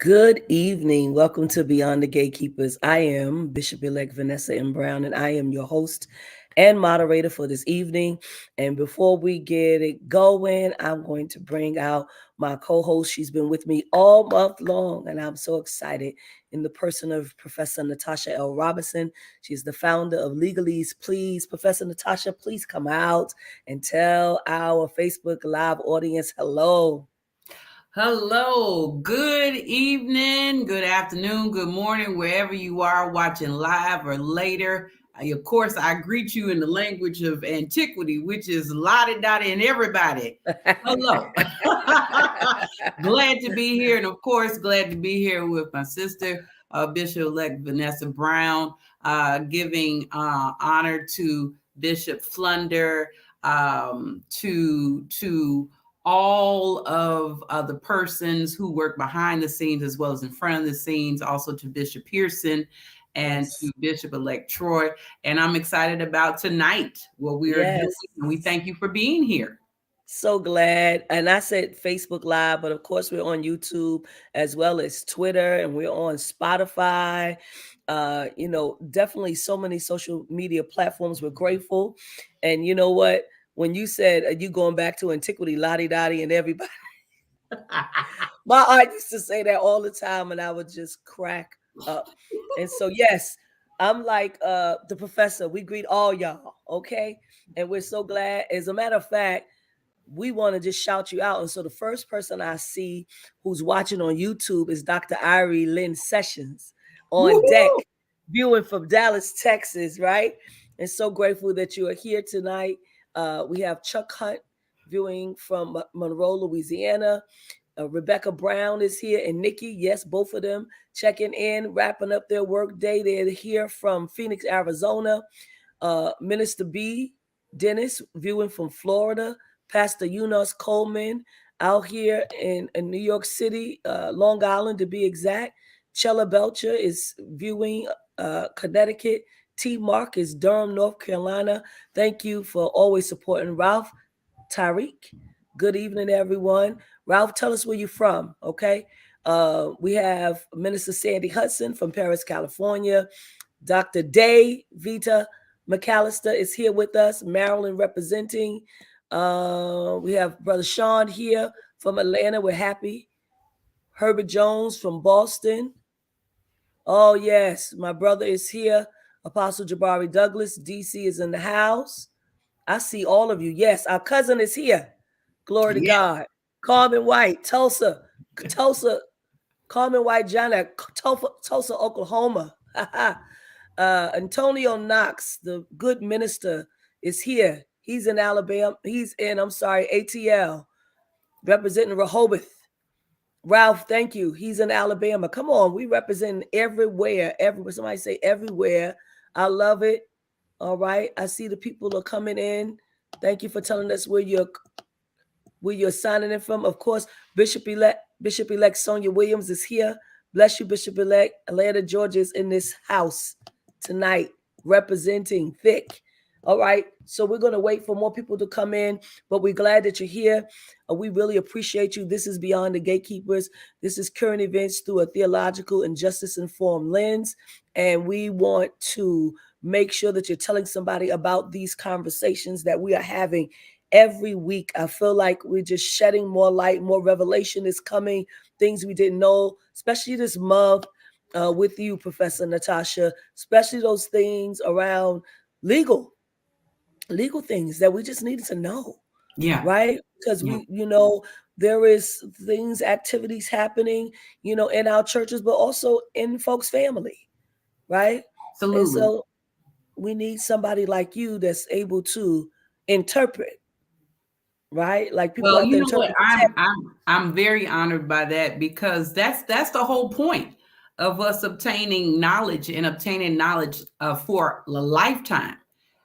Good evening. Welcome to Beyond the Gatekeepers. I am Bishop-Elect Vanessa M, and I am your host and moderator for this evening. And before we get it going, I'm going to bring out my co-host. She's been with me all month long, and I'm so excited in the person of Professor Natasha L Robinson. She's the founder of Legaleaze Please. Professor Natasha, please come out and tell our Facebook Live audience hello. Hello, good evening, good afternoon, good morning, wherever you are watching live or later. Of course, I greet you in the language of antiquity, which is lottie-dottie and everybody. Hello. Glad to be here. And of course, glad to be here with my sister, Bishop-Elect Vanessa Brown, giving honor to Bishop Flunder, to all of the persons who work behind the scenes as well as in front of the scenes, also to Bishop Pearson and to Bishop-Elect Troy. And I'm excited about tonight, what we are doing. And we thank you for being here. So glad. And I said Facebook Live, but of course we're on YouTube as well as Twitter, and we're on Spotify. Definitely so many social media platforms. We're grateful. And you know what? When you said you going back to antiquity, Lottie Dottie and everybody, my aunt used to say that all the time, and I would just crack up. And so, yes, I'm like the professor. We greet all y'all, okay? And we're so glad. As a matter of fact, we want to just shout you out. And so the first person I see who's watching on YouTube is Dr. Irie Lynn Sessions on deck, viewing from Dallas, Texas, right? And so grateful that you are here tonight. We have Chuck Hunt viewing from Monroe, Louisiana. Rebecca Brown is here, and Nikki, yes, both of them checking in, wrapping up their work day. They're here from Phoenix, Arizona. Minister B. Dennis viewing from Florida. Pastor Eunice Coleman out here in New York City, Long Island to be exact. Chella Belcher is viewing Connecticut. T. Mark is Durham, North Carolina. Thank you for always supporting Ralph. Tariq, good evening, everyone. Ralph, tell us where you're from, okay? We have Minister Sandy Hudson from Paris, California. Dr. Day Vita McAllister is here with us, Maryland representing. We have Brother Sean here from Atlanta. We're happy. Herbert Jones from Boston. Oh, yes, my brother is here. Apostle Jabari Douglas, DC is in the house. I see all of you. Yes, our cousin is here. Glory to God. Carmen White, Tulsa, Carmen White, Johnny, Tulsa, Oklahoma. Antonio Knox, the good minister, is here. He's in Alabama. He's in, ATL, representing Rehoboth. Ralph, thank you. He's in Alabama. Come on, we represent everywhere. Everywhere. Somebody say everywhere. I love it. All right. I see the people are coming in. Thank you for telling us where you're signing in from. Of course, Bishop-Elect Sonia Williams is here. Bless you, Bishop-Elect. Atlanta, Georgia is in this house tonight, representing thick. All right. So we're going to wait for more people to come in, but we're glad that you're here. We really appreciate you. This is Beyond the Gatekeepers. This is current events through a theological and justice-informed lens. And we want to make sure that you're telling somebody about these conversations that we are having every week. I feel like we're just shedding more light, more revelation is coming, things we didn't know, especially this month with you, Professor Natasha, especially those things around legal things that we just needed to know. Yeah. Right? Because we, there is things, activities happening, in our churches, but also in folks' family. Right? Absolutely. And so we need somebody like you that's able to interpret. Right? Like people well, have to interpret. I'm very honored by that, because that's the whole point of us obtaining knowledge for a lifetime,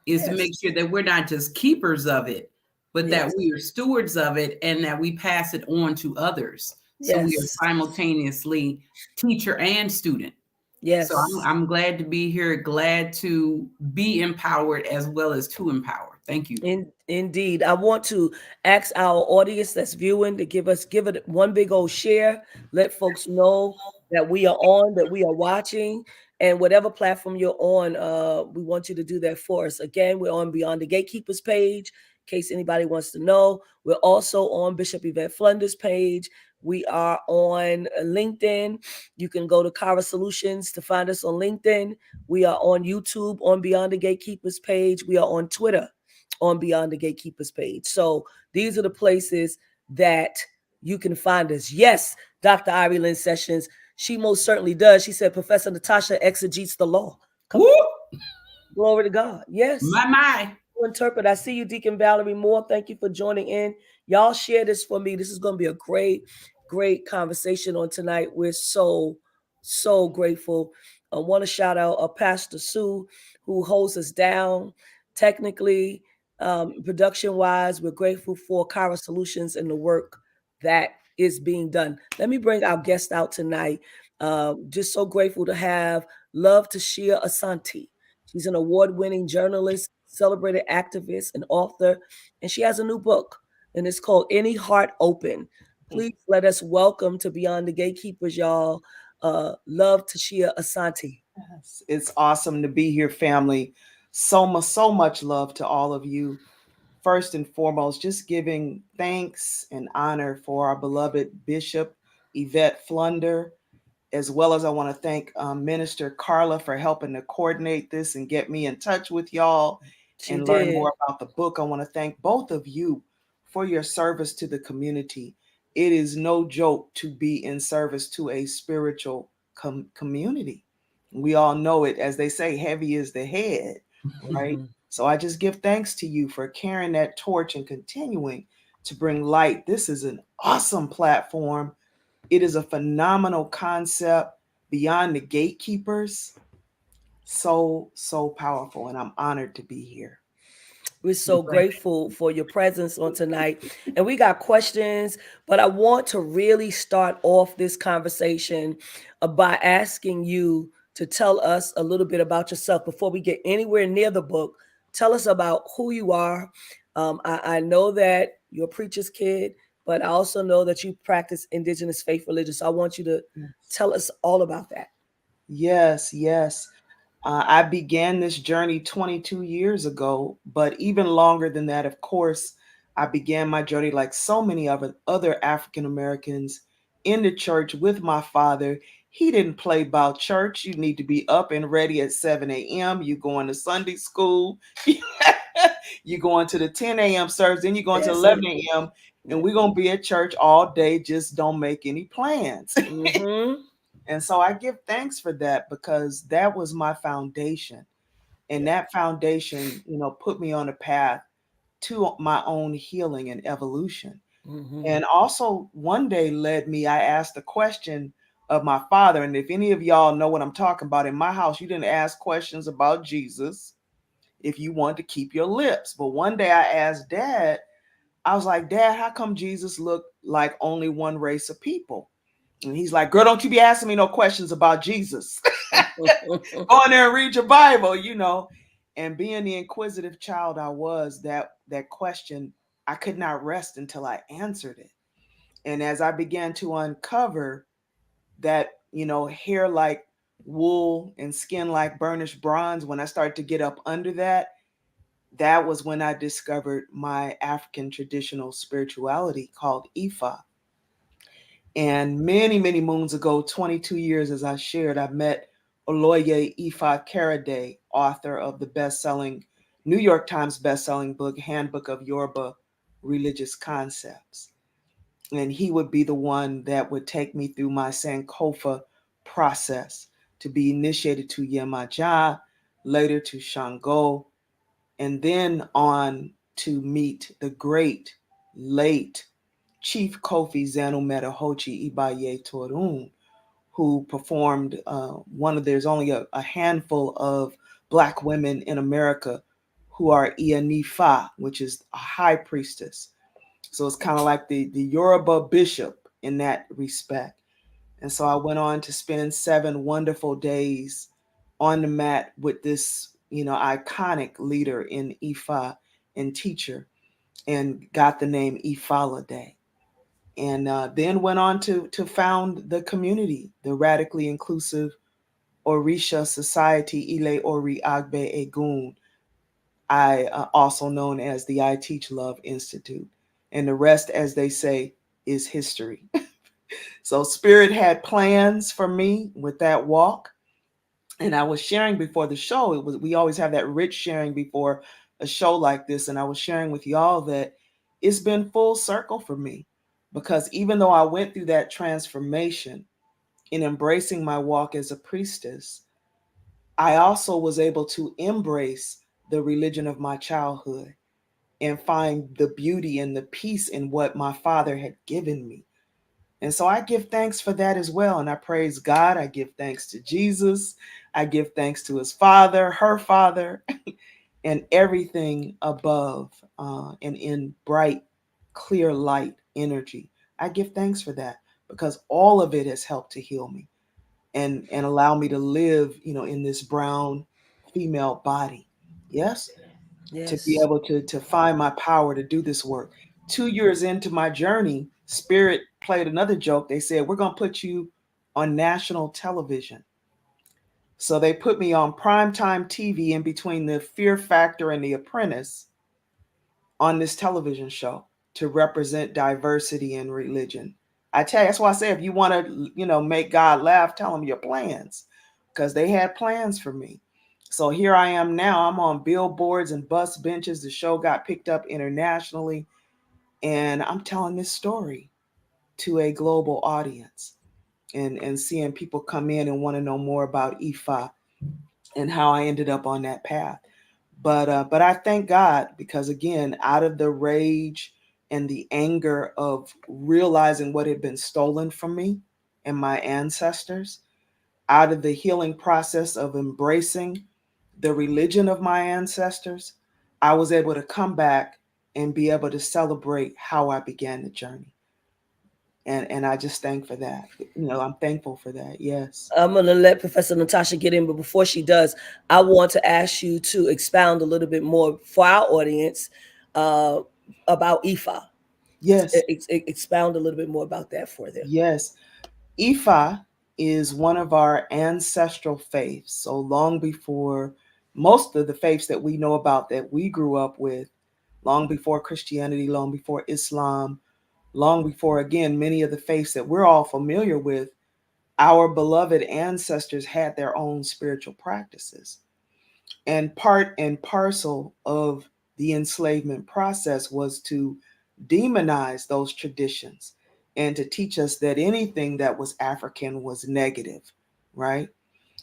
is to make sure that we're not just keepers of it, but that we are stewards of it and that we pass it on to others. So we are simultaneously teacher and student. So Yes. I'm glad to be here, glad to be empowered as well as to empower. Thank you. Indeed. I want to ask our audience that's viewing to give it one big old share. Let folks know that we are on, that we are watching, and whatever platform you're on, we want you to do that for us. Again, we're on Beyond the Gatekeepers page, in case anybody wants to know. We're also on Bishop Yvette Flunder's page. We are on LinkedIn. You can go to Kara Solutions to find us on LinkedIn. We are on YouTube on Beyond the Gatekeepers page. We are on Twitter on Beyond the Gatekeepers page. So these are the places that you can find us. Yes, Dr. Ivy Lynn Sessions, she most certainly does. She said, Professor Natasha exegetes the law. Come on. Woo! Glory to God. Yes. My. Interpret. I see you, Deacon Valerie Moore. Thank you for joining in. Y'all share this for me. This is going to be a great conversation on tonight. We're so grateful. I want to shout out Pastor Sue, who holds us down technically, production wise. We're grateful for Kara Solutions and the work that is being done. Let me bring our guest out tonight. Just so grateful to have Love Tashia Asanti. She's an award-winning journalist, celebrated activist, and author, and she has a new book, and it's called Any Heart Open. Please let us welcome to Beyond the Gatekeepers, y'all. Love Tashia Asanti. Yes, it's awesome to be here, family. So much love to all of you. First and foremost, just giving thanks and honor for our beloved Bishop Yvette Flunder, as well as I want to thank Minister Carla for helping to coordinate this and get me in touch with y'all She and learn did. more about the book. I want to thank both of you for your service to the community. It is no joke to be in service to a spiritual community. We all know it, as they say, heavy is the head, right? Mhm. So I just give thanks to you for carrying that torch and continuing to bring light. This is an awesome platform. It is a phenomenal concept beyond the gatekeepers. So powerful. And I'm honored to be here. We're so grateful for your presence on tonight. And we got questions, but I want to really start off this conversation by asking you to tell us a little bit about yourself before we get anywhere near the book. Tell us about who you are. I know that you're a preacher's kid, but I also know that you practice indigenous faith religion. So I want you to Yes. tell us all about that. Yes. I began this journey 22 years ago, but even longer than that, of course, I began my journey like so many other African Americans in the church with my father. He didn't play about church. You need to be up and ready at 7 a.m. You going to Sunday school. You going to the 10 a.m. service, then you're going to That's it. 11 a.m. And we're going to be at church all day. Just don't make any plans. Mm-hmm. And so I give thanks for that because that was my foundation. And that foundation, put me on a path to my own healing and evolution. Mm-hmm. And also one day led me, I asked the question of my father. And if any of y'all know what I'm talking about, in my house, you didn't ask questions about Jesus if you wanted to keep your lips. But one day I asked Dad, I was like, Dad, how come Jesus looked like only one race of people? And he's like, girl, don't you be asking me no questions about Jesus. Go in there and read your Bible. And being the inquisitive child I was, that question, I could not rest until I answered it. And as I began to uncover that, hair like wool and skin like burnished bronze, when I started to get up under that, that was when I discovered my African traditional spirituality called Ifa. And many moons ago, 22 years as I shared, I met Oloye Ifa Karade, author of the best-selling New York Times best-selling book, Handbook of Yoruba Religious Concepts. And he would be the one that would take me through my Sankofa process to be initiated to Yemaja, later to Shango, and then on to meet the great late Chief Kofi Zanu Metahochi Ibaye Torun, who performed there's only a handful of Black women in America who are Ianifa, which is a high priestess. So it's kind of like the Yoruba bishop in that respect. And so I went on to spend 7 wonderful days on the mat with this, iconic leader in Ifa and teacher, and got the name Ifala Day. And then went on to found the community, the radically inclusive Orisha Society Ile Ori Agbe Egun, I also known as the I Teach Love Institute. And the rest, as they say, is history. So Spirit had plans for me with that walk. And I was sharing before the show. We always have that rich sharing before a show like this. And I was sharing with y'all that it's been full circle for me, because even though I went through that transformation in embracing my walk as a priestess, I also was able to embrace the religion of my childhood and find the beauty and the peace in what my father had given me. And so I give thanks for that as well. And I praise God. I give thanks to Jesus. I give thanks to his father, her father, and everything above, and in bright, clear light energy. I give thanks for that, because all of it has helped to heal me and allow me to live, in this brown female body. Yes, to be Yes. able to find my power to do this work. 2 years into my journey, Spirit played another joke. They said, "We're going to put you on national television." So they put me on primetime TV in between the Fear Factor and The Apprentice on this television show to represent diversity in religion. I tell you, that's why I say, if you want to, make God laugh, tell him your plans, because they had plans for me. So here I am now. I'm on billboards and bus benches. The show got picked up internationally, and I'm telling this story to a global audience, and seeing people come in and want to know more about Ifa and how I ended up on that path. But I thank God, because again, out of the rage and the anger of realizing what had been stolen from me and my ancestors, out of the healing process of embracing the religion of my ancestors, I was able to come back and be able to celebrate how I began the journey. And I just thank for that. I'm thankful for that. Yes. I'm going to let Professor Natasha get in, but before she does, I want to ask you to expound a little bit more for our audience uh, about IFA. Yes. Expound a little bit more about that for them. Yes. Ifa is one of our ancestral faiths. So long before most of the faiths that we know about that we grew up with, long before Christianity, long before Islam, long before, again, many of the faiths that we're all familiar with, our beloved ancestors had their own spiritual practices. And part and parcel of the enslavement process was to demonize those traditions and to teach us that anything that was African was negative, right?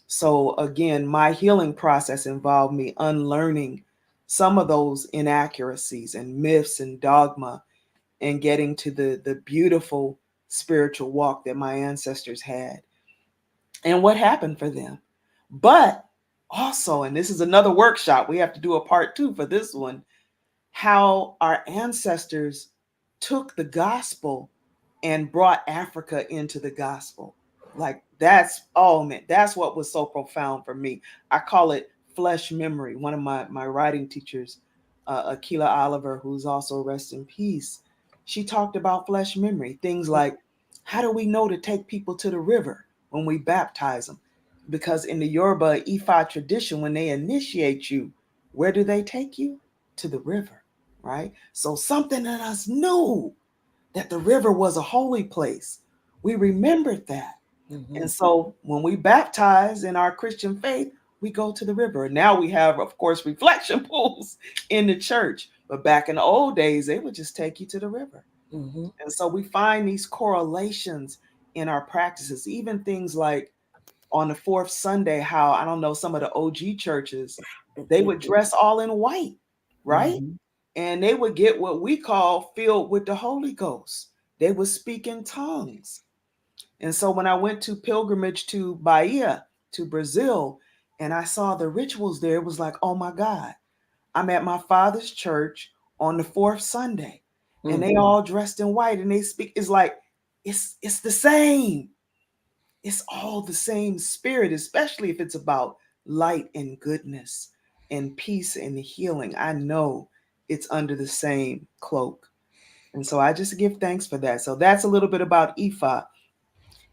So, again, my healing process involved me unlearning some of those inaccuracies and myths and dogma, and getting to the beautiful spiritual walk that my ancestors had and what happened for them. But also, and this is another workshop, we have to do a part 2 for this one, how our ancestors took the gospel and brought Africa into the gospel. Like, that's, oh man, that's what was so profound for me. I call it flesh memory. One of my writing teachers, Akila Oliver, who's also rest in peace, she talked about flesh memory. Things like, how do we know to take people to the river when we baptize them? Because in the Yoruba Ifa tradition, when they initiate you, where do they take you? To the river, right? So something in us knew that the river was a holy place. We remembered that. Mm-hmm. And so when we baptize in our Christian faith, we go to the river. Now we have, of course, reflection pools in the church. But back in the old days, they would just take you to the river. Mm-hmm. And so we find these correlations in our practices, even things like on the fourth Sunday, how, I don't know, some of the OG churches, they would dress all in white, right? Mm-hmm. And they would get what we call filled with the Holy Ghost. They would speak in tongues. And so when I went to pilgrimage to Bahia, to Brazil, and I saw the rituals there, it was like, oh my God, I'm at my father's church on the fourth Sunday, and they Mm-hmm. all dressed in white and they speak. It's like, it's the same. it's all the same spirit, especially if it's about light and goodness and peace and healing. I know it's under the same cloak. And so I just give thanks for that. So that's a little bit about Ifa.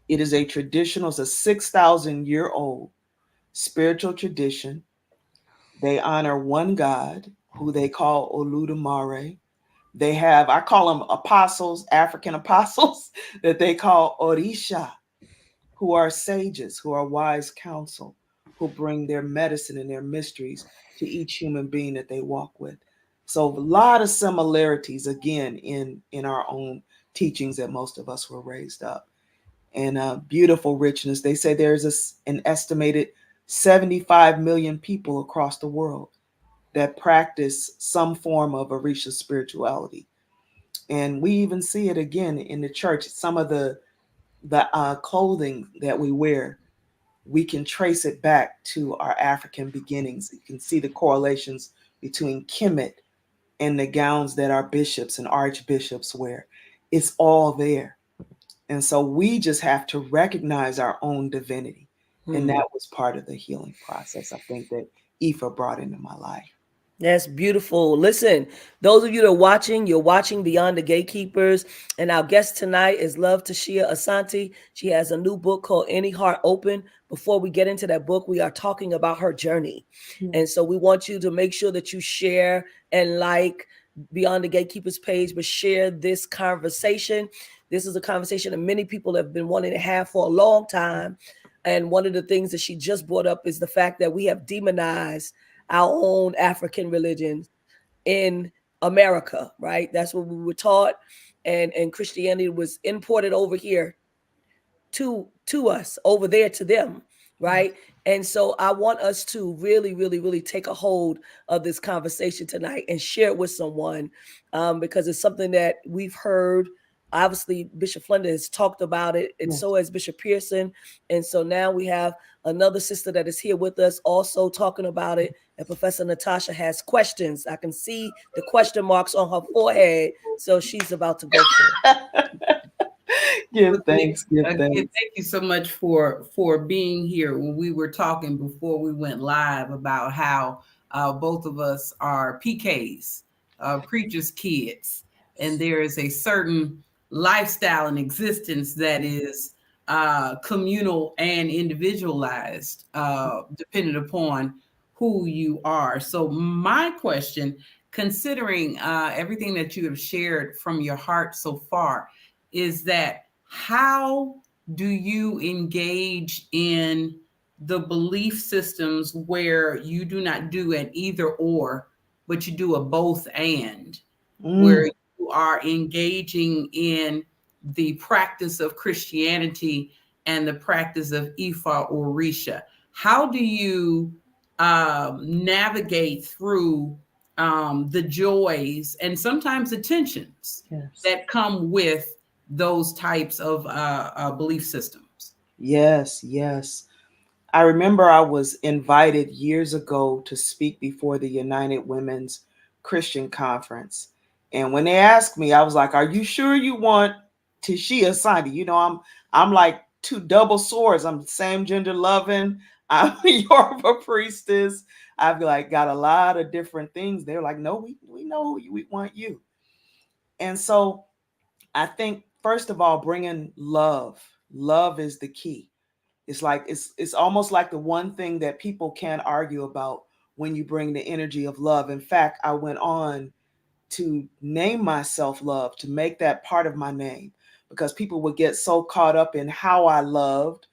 It is a traditional, it's a 6,000-year-old spiritual tradition. They honor one God who they call Oludumare. They have, I call them apostles, African apostles, that they call Orisha, who are sages, who are wise counsel, who bring their medicine and their mysteries to each human being that they walk with. So a lot of similarities again in our own teachings that most of us were raised up, and beautiful richness. They say there's an estimated 75 million people across the world that practice some form of Orisha spirituality, and we even see it again in the church. Some of the clothing that we wear, we can trace it back to our African beginnings. You can see the correlations between Kemet and the gowns that our bishops and archbishops wear. It's all there. And so we just have to recognize our own divinity. And that was part of the healing process, I think, that Ifa brought into my life. That's beautiful. Listen, those of you that are watching, you're watching Beyond the Gatekeepers. And our guest tonight is Love Tashia Asanti. She has a new book called Any Heart Open. Before we get into that book, we are talking about her journey. And so we want you to make sure that you share and like Beyond the Gatekeepers page, but share this conversation. This is a conversation that many people have been wanting to have for a long time. And one of the things that she just brought up is the fact that we have demonized our own African religions in America, right? That's what we were taught, and Christianity was imported over here to us, over there to them, right? And so I want us to really, really, really take a hold of this conversation tonight and share it with someone, because it's something that we've heard. Obviously, Bishop Flenda has talked about it, and so has Bishop Pearson. And so now we have another sister that is here with us also talking about it. And Professor Natasha has questions. I can see the question marks on her forehead. So she's about to go for it. Give thanks, give Again, thanks. thank you so much for being here. When we were talking before we went live about how both of us are PKs, preachers' kids, and there is a certain lifestyle and existence that is communal and individualized, depending upon who you are. So, my question, considering everything that you have shared from your heart so far, is that how do you engage in the belief systems where you do not do an either or, but you do a both and, where you are engaging in the practice of Christianity and the practice of Ifa or Risha? How do you navigate through the joys and sometimes the tensions that come with those types of belief systems? Yes, yes. I remember I was invited years ago to speak before the United Women's Christian Conference. And when they asked me, I was like, "Are you sure you want Tashia Asanti?" You know, I'm like two double swords. I'm same gender loving. I'm a Yoruba priestess. I've like got a lot of different things. They're like, "No, we know we want you." And so I think first of all, bringing love. Love is the key. It's like it's almost like the one thing that people can't argue about when you bring the energy of love. In fact, I went on to name myself Love, to make that part of my name, because people would get so caught up in how I loved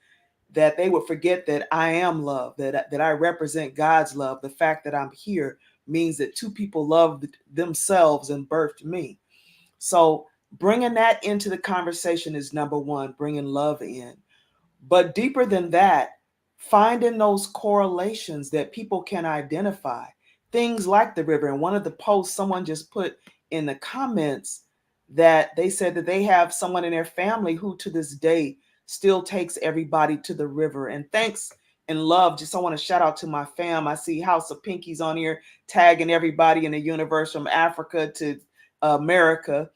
that they would forget that I am love, that I represent God's love. The fact that I'm here means that two people loved themselves and birthed me. So bringing that into the conversation is number one, bringing love in. But deeper than that, finding those correlations that people can identify. Things like the river. And one of the posts, someone just put in the comments that they said that they have someone in their family who to this day still takes everybody to the river. And thanks and love. Just I want to shout out to my fam. I see House of Pinkies on here tagging everybody in the universe from Africa to America.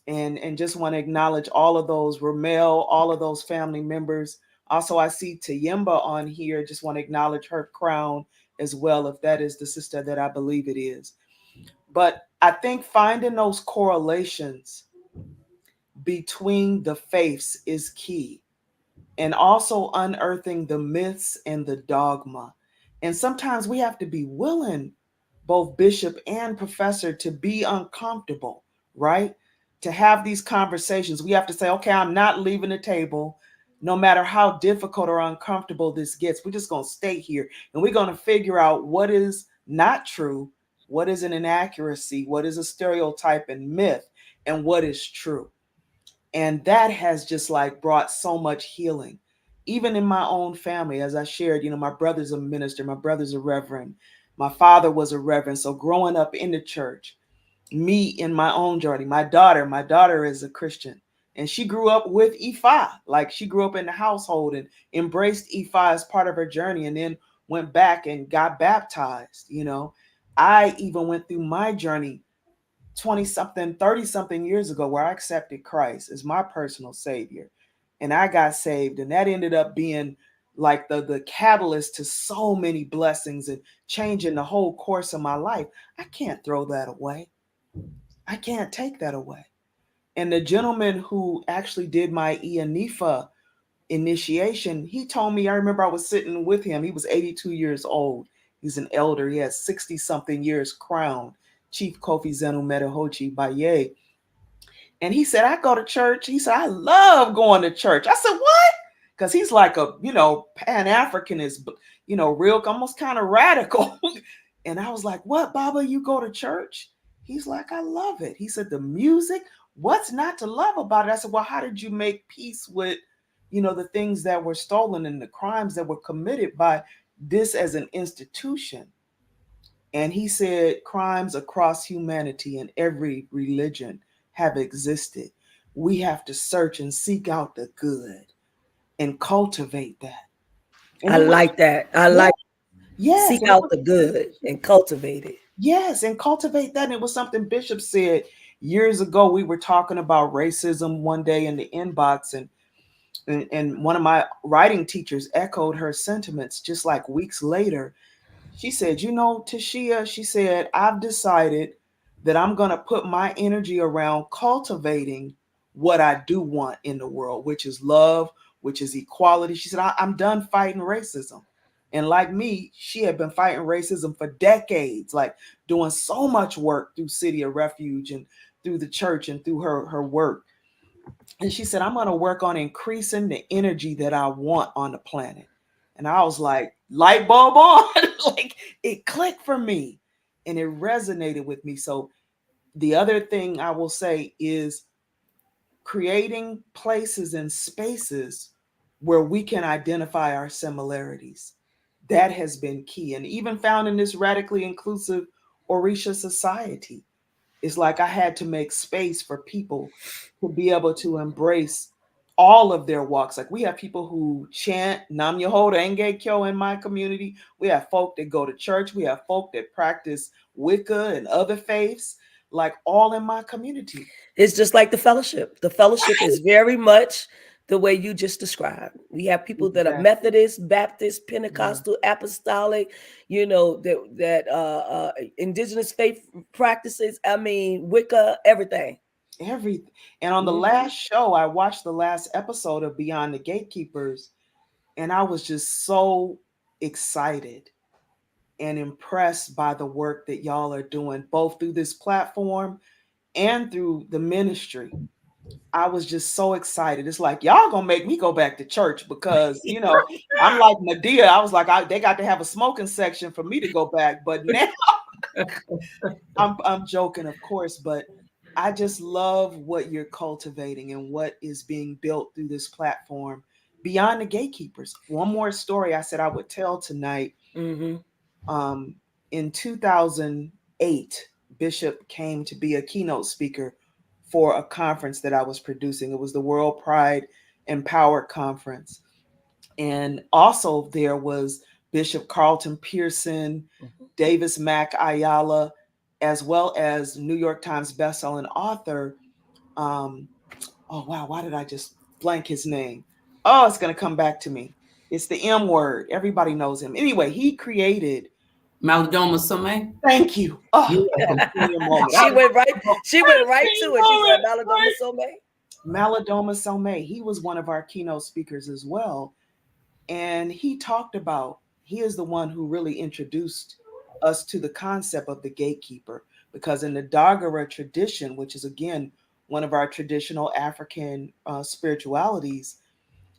And just want to acknowledge all of those, Ramel, all of those family members Also, I see Tayimba on here. Just want to acknowledge her crown as well, if that is the sister that I believe it is. But I think finding those correlations between the faiths is key, and also unearthing the myths and the dogma. And sometimes we have to be willing, both bishop and professor, to be uncomfortable, right? To have these conversations. We have to say, okay, I'm not leaving the table. No matter how difficult or uncomfortable this gets, we're just going to stay here and we're going to figure out what is not true, what is an inaccuracy, what is a stereotype and myth, and what is true. And that has just like brought so much healing, even in my own family. As I shared, my brother's a minister, my brother's a reverend, my father was a reverend. So growing up in the church, me in my own journey, my daughter is a Christian, and she grew up with Ifa. Like, she grew up in the household and embraced Ifa as part of her journey, and then went back and got baptized. I even went through my journey 20 something, 30 something years ago, where I accepted Christ as my personal savior, and I got saved. And that ended up being like the catalyst to so many blessings and changing the whole course of my life. I can't throw that away. I can't take that away. And the gentleman who actually did my Ianifa initiation, he told me, I remember I was sitting with him. He was 82 years old. He's an elder. He has 60 something years crowned. Chief Kofi Zenu Medahochi Baye. And he said, I go to church. He said, I love going to church. I said, what? Because he's like a, Pan-Africanist, real, almost kind of radical. And I was like, what, Baba, you go to church? He's like, I love it. He said, the music, what's not to love about it? I said, well, how did you make peace with, the things that were stolen and the crimes that were committed by this as an institution? And he said, crimes across humanity and every religion have existed. We have to search and seek out the good and cultivate that. And I it was, like that. I yeah, like yes, seek and it out was, the good and cultivate it. yes, and cultivate that. And it was something Bishop said years ago. We were talking about racism one day in the inbox, and one of my writing teachers echoed her sentiments just like weeks later. She said, Tashia, she said, I've decided that I'm going to put my energy around cultivating what I do want in the world, which is love, which is equality. She said, I'm done fighting racism. And like me, she had been fighting racism for decades, like doing so much work through City of Refuge and through the church and through her work. And she said, I'm going to work on increasing the energy that I want on the planet. And I was like, light bulb on. Like, it clicked for me and it resonated with me. So the other thing I will say is creating places and spaces where we can identify our similarities. That has been key. And even found in this radically inclusive Orisha society, it's like I had to make space for people to be able to embrace all of their walks. Like, we have people who chant Nam Myoho Renge Kyo in my community. We have folk that go to church. We have folk that practice Wicca and other faiths, like, all in my community. It's just like the fellowship. The fellowship is very much the way you just described. We have people that are Exactly. Methodist, Baptist, Yeah. Pentecostal, Apostolic, that indigenous faith practices. I mean, Wicca, everything. Everything. And on the Hmm. last show, I watched the last episode of Beyond the Gatekeepers, and I was just so excited and impressed by the work that y'all are doing, both through this platform and through the ministry. I was just so excited. It's like, y'all gonna make me go back to church because, I'm like Medea. I was like, they got to have a smoking section for me to go back. But now I'm joking, of course, but I just love what you're cultivating and what is being built through this platform beyond the gatekeepers. One more story I said I would tell tonight. Hmm. Um, in 2008, Bishop came to be a keynote speaker for a conference that I was producing. It was the World Pride and Power Conference. And also there was Bishop Carlton Pearson, Davis Mack Ayala, as well as New York Times bestselling author. Um, oh wow, why did I just blank his name? Oh, it's gonna come back to me. It's the M word. Everybody knows him. Anyway, he created. Malidoma Some. Thank you. Oh, You're that was welcome. a senior moment. she went right. She went right Senior to it. She said, moment, "Maladoma right? Some." Malidoma Somé. He was one of our keynote speakers as well, and he talked about. He is the one who really introduced us to the concept of the gatekeeper, because in the Dagara tradition, which is again one of our traditional African spiritualities,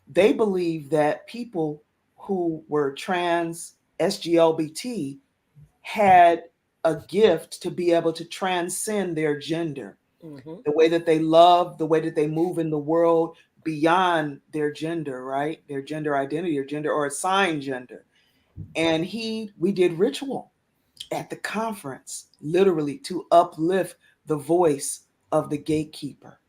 they believe that people who were trans, SGLBT, had a gift to be able to transcend their gender, Mm-hmm. the way that they love, the way that they move in the world beyond their gender, right? Their gender identity or gender or assigned gender. And we did ritual at the conference, literally to uplift the voice of the gatekeeper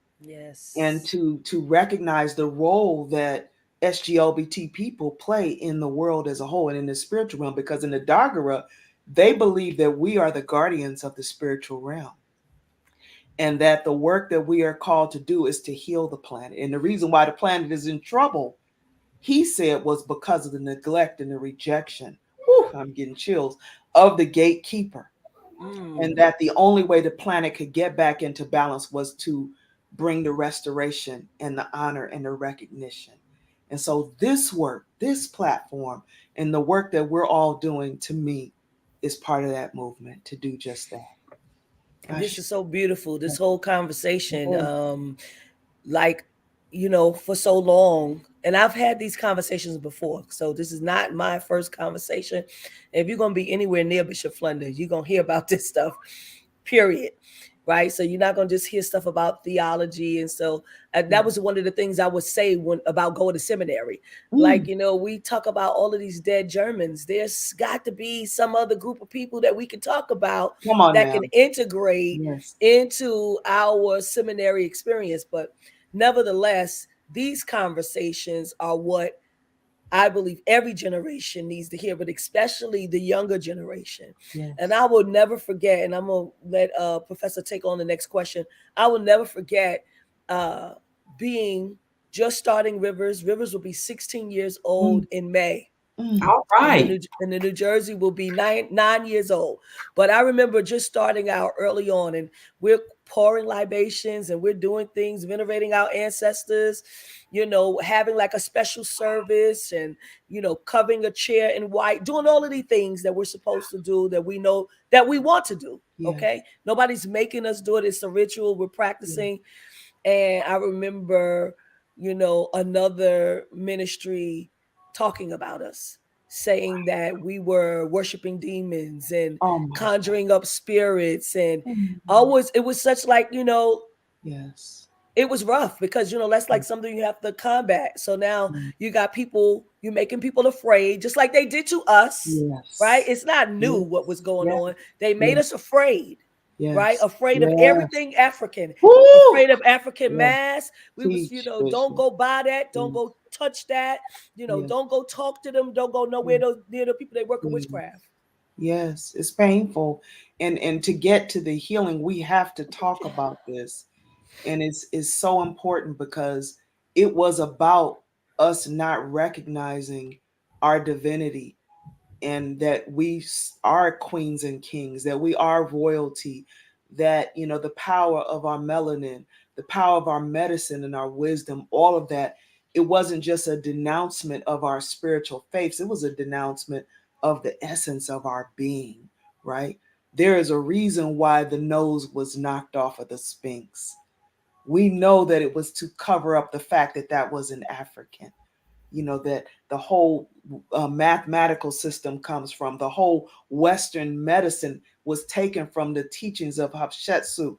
and Yes. to recognize the role that SGLBT people play in the world as a whole and in the spiritual realm. Because in the Dagara, they believe that we are the guardians of the spiritual realm, and that the work that we are called to do is to heal the planet. And the reason why the planet is in trouble, he said, was because of the neglect and the rejection. Whew, I'm getting chills, of the gatekeeper. And Mm. that the only way the planet could get back into balance was to bring the restoration and the honor and the recognition. And so this work, this platform, and the work that we're all doing, to me, is part of that movement to do just that. This is so beautiful. This whole conversation, Yes. like, for so long, and I've had these conversations before, so this is not my first conversation. If you're going to be anywhere near Bishop Flinders, you're going to hear about this stuff, period. Right, so you're not going to just hear stuff about theology. And so that was one of the things I would say when about going to seminary. Like, Mm, we talk about all of these dead Germans. There's got to be some other group of people that we can talk about come on that now. can integrate Yes. into our seminary experience. But nevertheless, these conversations are what I believe every generation needs to hear, but especially the younger generation. Yes. And I will never forget, and I'm gonna let Professor take on the next question. I will never forget uh, being just starting Rivers. Rivers will be 16 years Mm, old in May. mm, All right. And the New Jersey will be 9 years old. But I remember just starting out early on, and we're pouring libations and we're doing things, venerating our ancestors, having like a special service, and covering a chair in white, doing all of these things that we're supposed to do, that we know that we want to do. yes. Okay, nobody's making us do it. It's a ritual we're Yes. practicing. And I remember, another ministry talking about us, saying that we were worshiping demons and Oh my God. conjuring up spirits. And Mm, always, it was such like, yes. it was rough, because that's Mm, like something you have to combat. So now mm, you got people, you're making people afraid, just like they did to us, right? yes. It's not new Yes. what was going Yes. on. They made Yes. us afraid, right? Yes. Afraid of Yes. everything African, Woo! afraid of African Yes. mass. We was, Teach, don't Bishop. go by that, don't Yes. go touch that, Yes. don't go talk to them, don't go nowhere Yes. near the people they work in Yes. witchcraft. Yes. It's painful. And to get to the healing, we have to talk about this. And it's so important because it was about us not recognizing our divinity, and that we are queens and kings, that we are royalty, that the power of our melanin, the power of our medicine and our wisdom, all of that, it wasn't just a denouncement of our spiritual faiths, it was a denouncement of the essence of our being, right? There is a reason why the nose was knocked off of the Sphinx. We know that it was to cover up the fact that that was an African, that the whole mathematical system comes from, the whole Western medicine was taken from the teachings of Hatshepsut,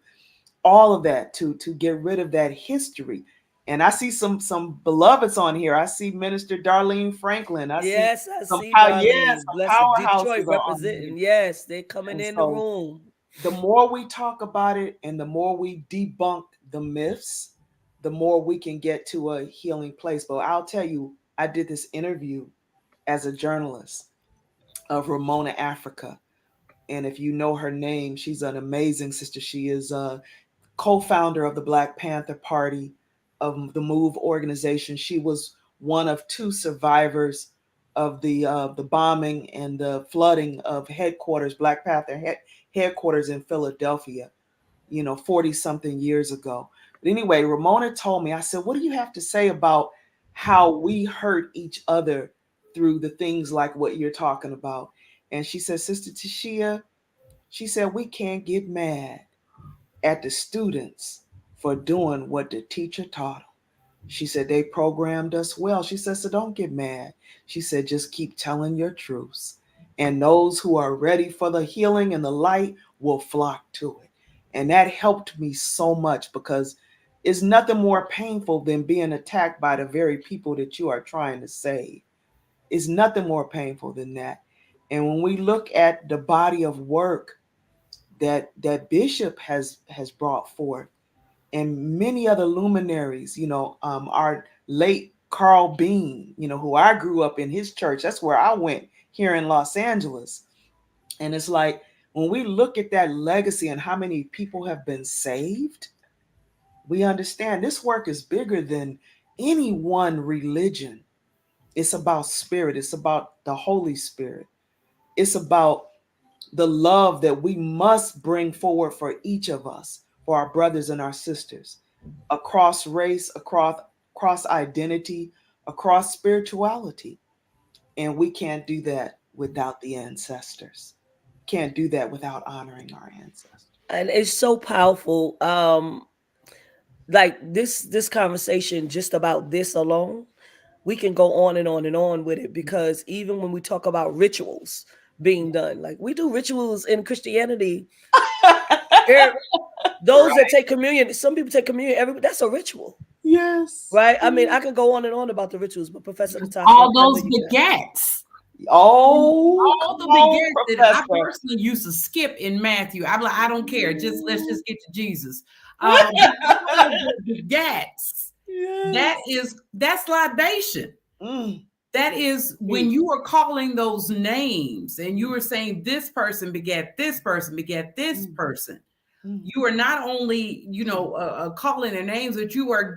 all of that to get rid of that history. And I see some beloveds on here. I see Minister Darlene Franklin. I see Yes, I some see yes, Darlene. some Bless it. powerhouses Detroit are on here. representing. Yes, they're coming And in the so room. the more we talk about it and the more we debunk the myths, the more we can get to a healing place. But I'll tell you, I did this interview as a journalist of Ramona Africa. And if you know her name, she's an amazing sister. She is a co founder of the Black Panther Party, of the MOVE organization. She was one of two survivors of the bombing and the flooding of headquarters, Black Panther headquarters in Philadelphia, 40 something years ago. But anyway, Ramona told me, I said, what do you have to say about how we hurt each other through the things like what you're talking about? And she said, Sister Tashia, she said, we can't get mad at the students for doing what the teacher taught them. She said, they programmed us well. She said, so don't get mad. She said, just keep telling your truths. And those who are ready for the healing and the light will flock to it. And that helped me so much, because it's nothing more painful than being attacked by the very people that you are trying to save. It's nothing more painful than that. And when we look at the body of work that Bishop has brought forth, and many other luminaries, our late Carl Bean, who I grew up in his church. That's where I went here in Los Angeles. And it's like, when we look at that legacy and how many people have been saved, we understand this work is bigger than any one religion. It's about spirit. It's about the Holy Spirit. It's about the love that we must bring forward for each of us, for our brothers and our sisters, across race, across identity, across spirituality. And we can't do that without the ancestors. Can't do that without honoring our ancestors. And it's so powerful. Like this conversation, just about this alone, we can go on and on and on with it, because even when we talk about rituals being done, like we do rituals in Christianity. Those that take communion, some people take communion that's a ritual. Yes. Right? I mean, I can go on and on about the rituals, but Professor Natasha, all those begats. All the begats that I personally used to skip in Matthew. I'm like, I don't care. Let's just get to Jesus. Begats. Yes. That's libation. That is when you are calling those names and you are saying this person begat this person begat this person. You are not only, calling their names, but you are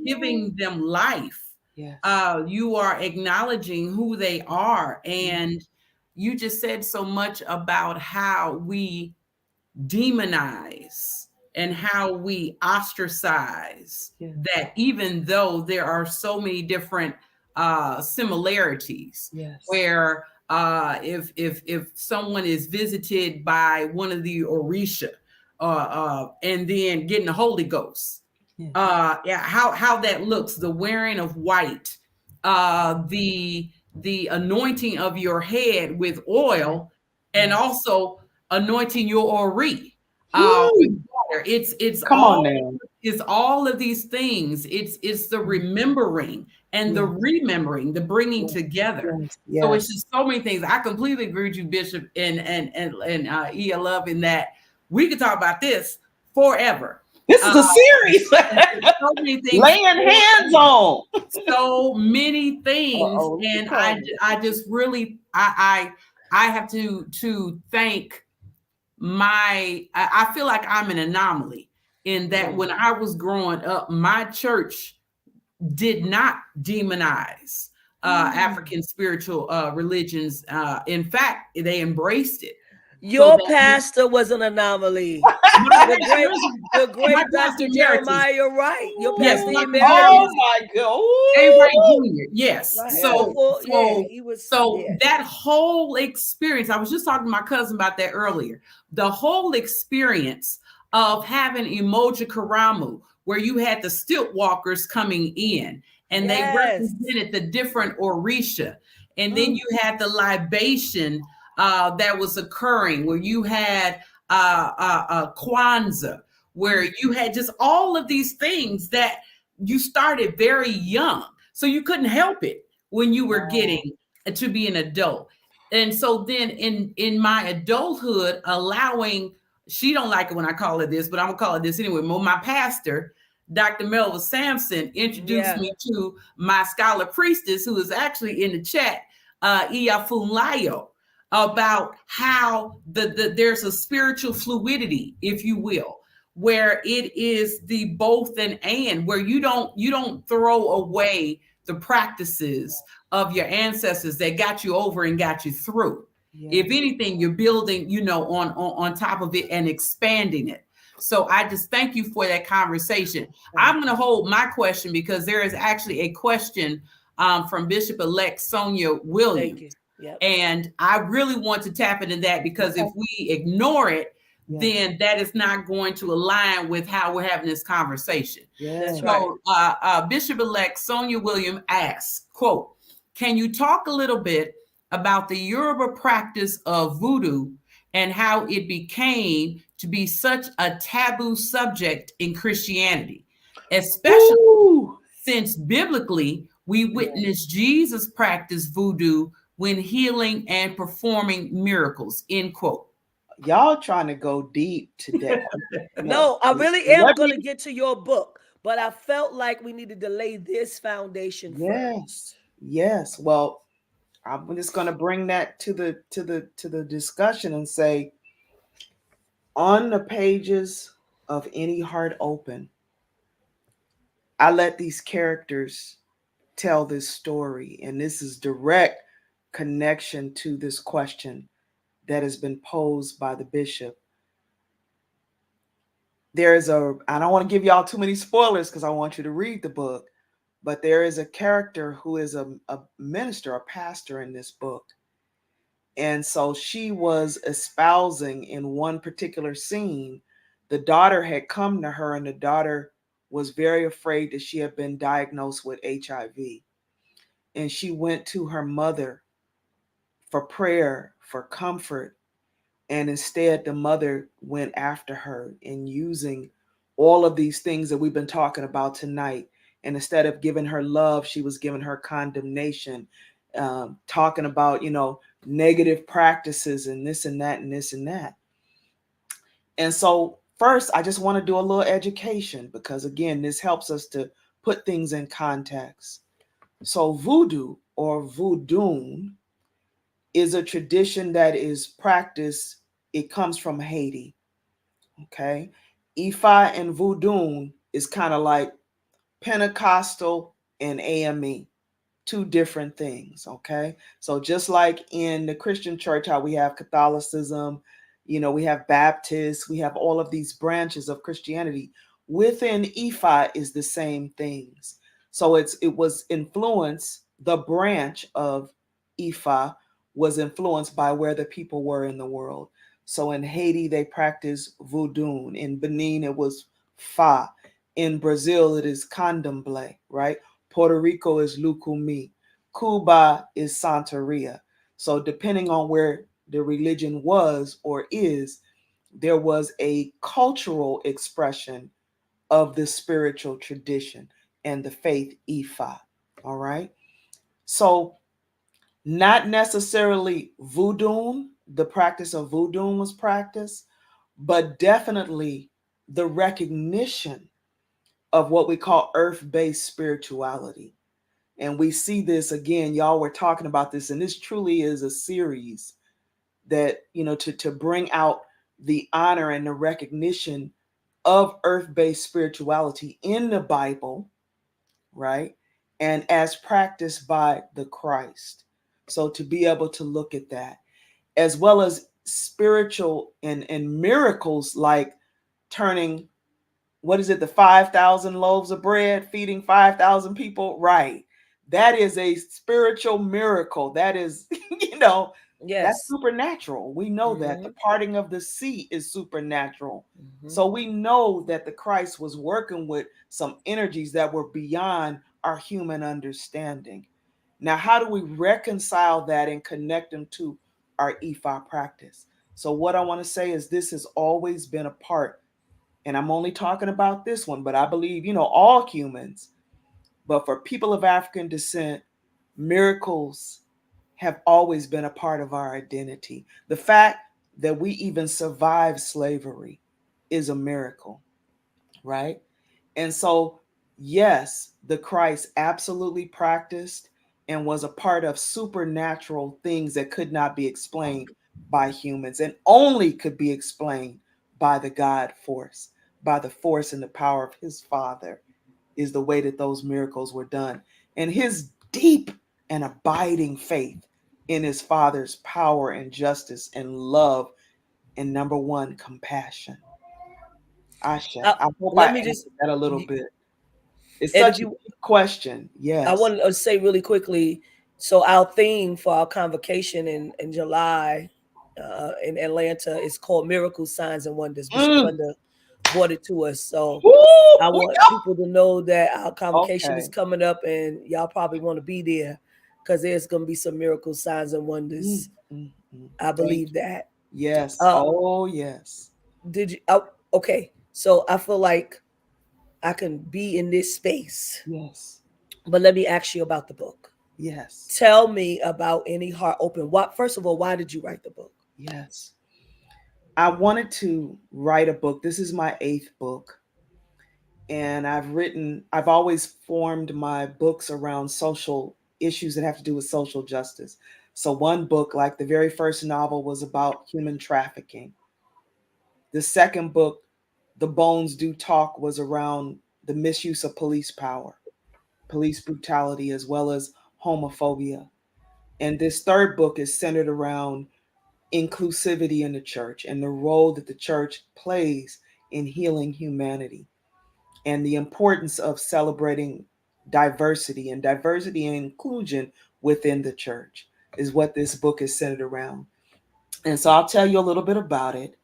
giving them life. Yes. You are acknowledging who they are. And you just said so much about how we demonize and how we ostracize, that even though there are so many different similarities, where if someone is visited by one of the Orisha, and then getting the Holy Ghost, how that looks, the wearing of white, the anointing of your head with oil, and also anointing your ori with water. It's Come all, on now. It's all of these things. It's the remembering and the remembering, the bringing together. Yes. So it's just so many things. I completely agree with you, Bishop and E. Love, in that we could talk about this forever. This is a series. So many things. Laying hands on. So many things. And I just really, I have to thank I feel like I'm an anomaly in that when I was growing up, my church did not demonize African spiritual religions. In fact, they embraced it. Your pastor was an anomaly. the great Dr. Jeremiah Wright. Your pastor, oh my God. Yes. Right. So that whole experience, I was just talking to my cousin about that earlier. The whole experience of having Emoji Karamu, where you had the stilt walkers coming in and they represented the different Orisha. And then you had the libation that was occurring, where you had Kwanzaa, where you had just all of these things that you started very young. So you couldn't help it when you were getting to be an adult. And so then in my adulthood, allowing, she don't like it when I call it this, but I'm gonna call it this anyway. My pastor, Dr. Melva Sampson, introduced me to my scholar priestess, who is actually in the chat, Iyafunlayo, about how there's a spiritual fluidity, if you will, where it is the both and where you don't throw away the practices of your ancestors that got you over and got you through. If anything, you're building, on top of it and expanding it. So I just thank you for that conversation. I'm going to hold my question because there is actually a question from Bishop-Elect Sonia Thank you. Williams. Yep. And I really want to tap into that because if we ignore it, then that is not going to align with how we're having this conversation. That's right. So Bishop-Elect Sonia Williams asks, quote, can you talk a little bit about the Yoruba practice of voodoo and how it became to be such a taboo subject in Christianity, especially since biblically we witness Jesus practice voodoo when healing and performing miracles, end quote. Y'all trying to go deep today. No, I really am going to get to your book, but I felt like we needed to lay this foundation first. Yes. Well, I'm just going to bring that to the discussion and say, on the pages of Any Heart Open, I let these characters tell this story, and this is direct connection to this question that has been posed by the bishop. I don't want to give y'all too many spoilers because I want you to read the book, but there is a character who is a minister, a pastor in this book. And so she was espousing in one particular scene, the daughter had come to her, and the daughter was very afraid that she had been diagnosed with HIV. And she went to her mother for prayer, for comfort. And instead, the mother went after her in using all of these things that we've been talking about tonight. And instead of giving her love, she was giving her condemnation, talking about, negative practices and this and that and this and that. And so first, I just want to do a little education because, again, this helps us to put things in context. So voodoo or voodoo is a tradition that is practiced. It comes from Haiti. Okay. Ifa and voodoo is kind of like Pentecostal and AME, two different things. Okay. So just like in the Christian church, how we have Catholicism, we have Baptists, we have all of these branches of Christianity. Within Ifa is the same things. So it was influenced, the branch of Ifa was influenced by where the people were in the world. So in Haiti, they practice voodoo. In Benin, it was Fa. In Brazil, it is Candomblé, right? Puerto Rico is Lucumi. Cuba is Santeria. So depending on where the religion was or is, there was a cultural expression of the spiritual tradition and the faith Ifa. All right. So not necessarily voodoo, the practice of voodoo was practiced, but definitely the recognition of what we call earth-based spirituality. And we see this again, y'all were talking about this, and this truly is a series that, to bring out the honor and the recognition of earth-based spirituality in the Bible, right? And as practiced by the Christ. So to be able to look at that, as well as spiritual and miracles like turning, what is it, the 5,000 loaves of bread, feeding 5,000 people, right? That is a spiritual miracle. That is, that's supernatural. We know that. The parting of the sea is supernatural. So we know that the Christ was working with some energies that were beyond our human understanding. Now, how do we reconcile that and connect them to our Ifa practice? So what I want to say is this has always been a part, and I'm only talking about this one, but I believe, all humans, but for people of African descent, miracles have always been a part of our identity. The fact that we even survived slavery is a miracle, right? And so, yes, the Christ absolutely practiced and was a part of supernatural things that could not be explained by humans and only could be explained by the God force, by the force and the power of his Father, is the way that those miracles were done. and his deep and abiding faith in his father's power and justice and love, and number one, compassion. Ashe. Uh, I hope I let me just, answered that a little bit. It's and such if a you, deep question. I Yes. want to say really quickly. So our theme for our convocation in July in Atlanta is called Miracles, Signs, and Wonders. Bishop Mm. Wonder brought it to us. So Woo! I want Yup. people to know that our convocation is Okay. coming up, and y'all probably want to be there because there's going to be some miracles, signs, and Mm, wonders. mm, mm. I Thank believe you. that. Yes. Uh, Oh, yes. did you? Okay, so I feel like I can be in this space, Yes. but let me ask you about the book. Yes. Tell me about Any Heart Open. What? First of all, why did you write the book? Yes. I wanted to write a book. This is my eighth book. And I've always formed my books around social issues that have to do with social justice. So, one book, like the very first novel, was about human trafficking. The second book, The Bones Do Talk, was around the misuse of police power, police brutality, as well as homophobia. And this third book is centered around inclusivity in the church and the role that the church plays in healing humanity, and the importance of celebrating diversity and inclusion within the church is what this book is centered around. And so I'll tell you a little bit about it.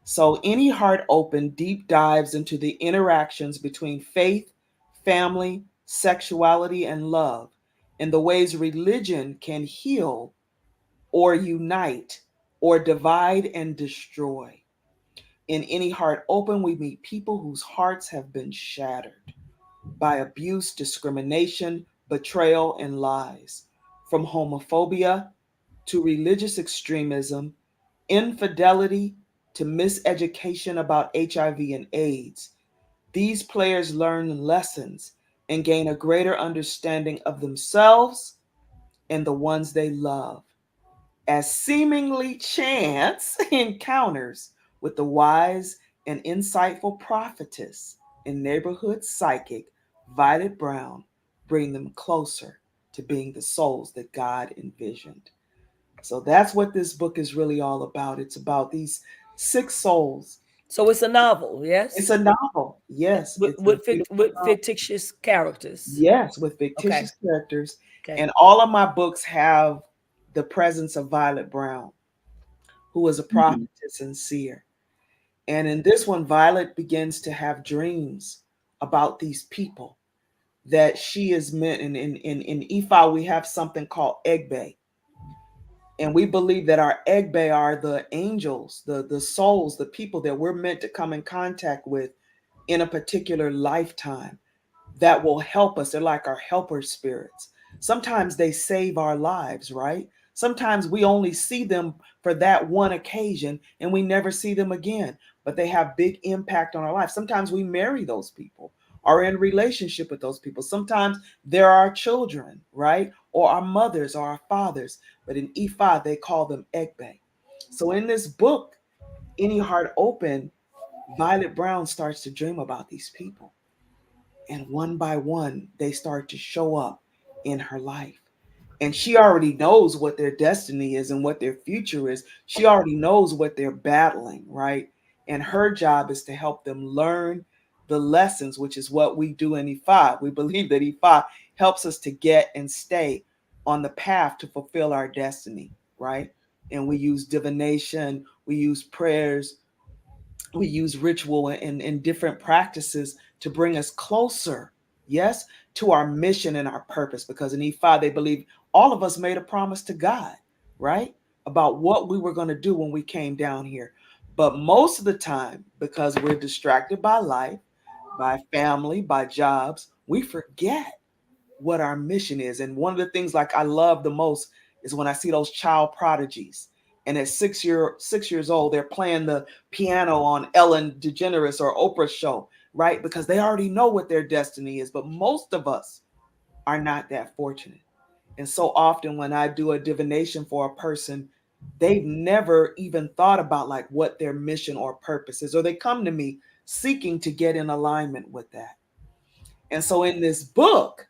So, Any Heart Open deep dives into the interactions between faith, family, sexuality, and love, and the ways religion can heal or unite or divide and destroy. In Any Heart Open, we meet people whose hearts have been shattered by abuse, discrimination, betrayal, and lies. From homophobia to religious extremism, infidelity to miseducation about HIV and AIDS, these players learn lessons and gain a greater understanding of themselves and the ones they love, as seemingly chance encounters with the wise and insightful prophetess and neighborhood psychic Violet Brown bring them closer to being the souls that God envisioned. So that's what this book is really all about. It's about these six souls. So it's a novel, It's yes, a novel. Yes, with it's a beautiful with novel. fictitious characters. Yes, with Okay, fictitious characters. okay. And all of my books have the presence of Violet Brown, who is a Mhm. prophetess and seer. And in this one, Violet begins to have dreams about these people that she is meant. In Ifa, we have something called Egbe. And we believe that our Egbe are the angels, the souls, the people that we're meant to come in contact with in a particular lifetime that will help us. They're like our helper spirits. Sometimes they save our lives, right? Sometimes we only see them for that one occasion and we never see them again, but they have big impact on our life. Sometimes we marry those people, are in relationship with those people. Sometimes they're our children, right? Or our mothers or our fathers. But in Ifa, they call them Egbe. So in this book, Any Heart Open, Violet Brown starts to dream about these people, and one by one they start to show up in her life, and she already knows what their destiny is and what their future is. She already knows what they're battling, right? And her job is to help them learn the lessons, which is what we do in Ifa. We believe that Ifa helps us to get and stay on the path to fulfill our destiny, right? And we use divination, we use prayers, we use ritual and different practices to bring us closer, yes, to our mission and our purpose. Because in E5, they believe all of us made a promise to God, right? About what we were going to do when we came down here. But most of the time, because we're distracted by life, by family, by jobs, we forget what our mission is. And one of the things like I love the most is when I see those child prodigies. And at 6 years old, they're playing the piano on Ellen DeGeneres or Oprah's show, right? Because they already know what their destiny is. But most of us are not that fortunate. And so often when I do a divination for a person, they've never even thought about like what their mission or purpose is, or they come to me seeking to get in alignment with that. And so in this book,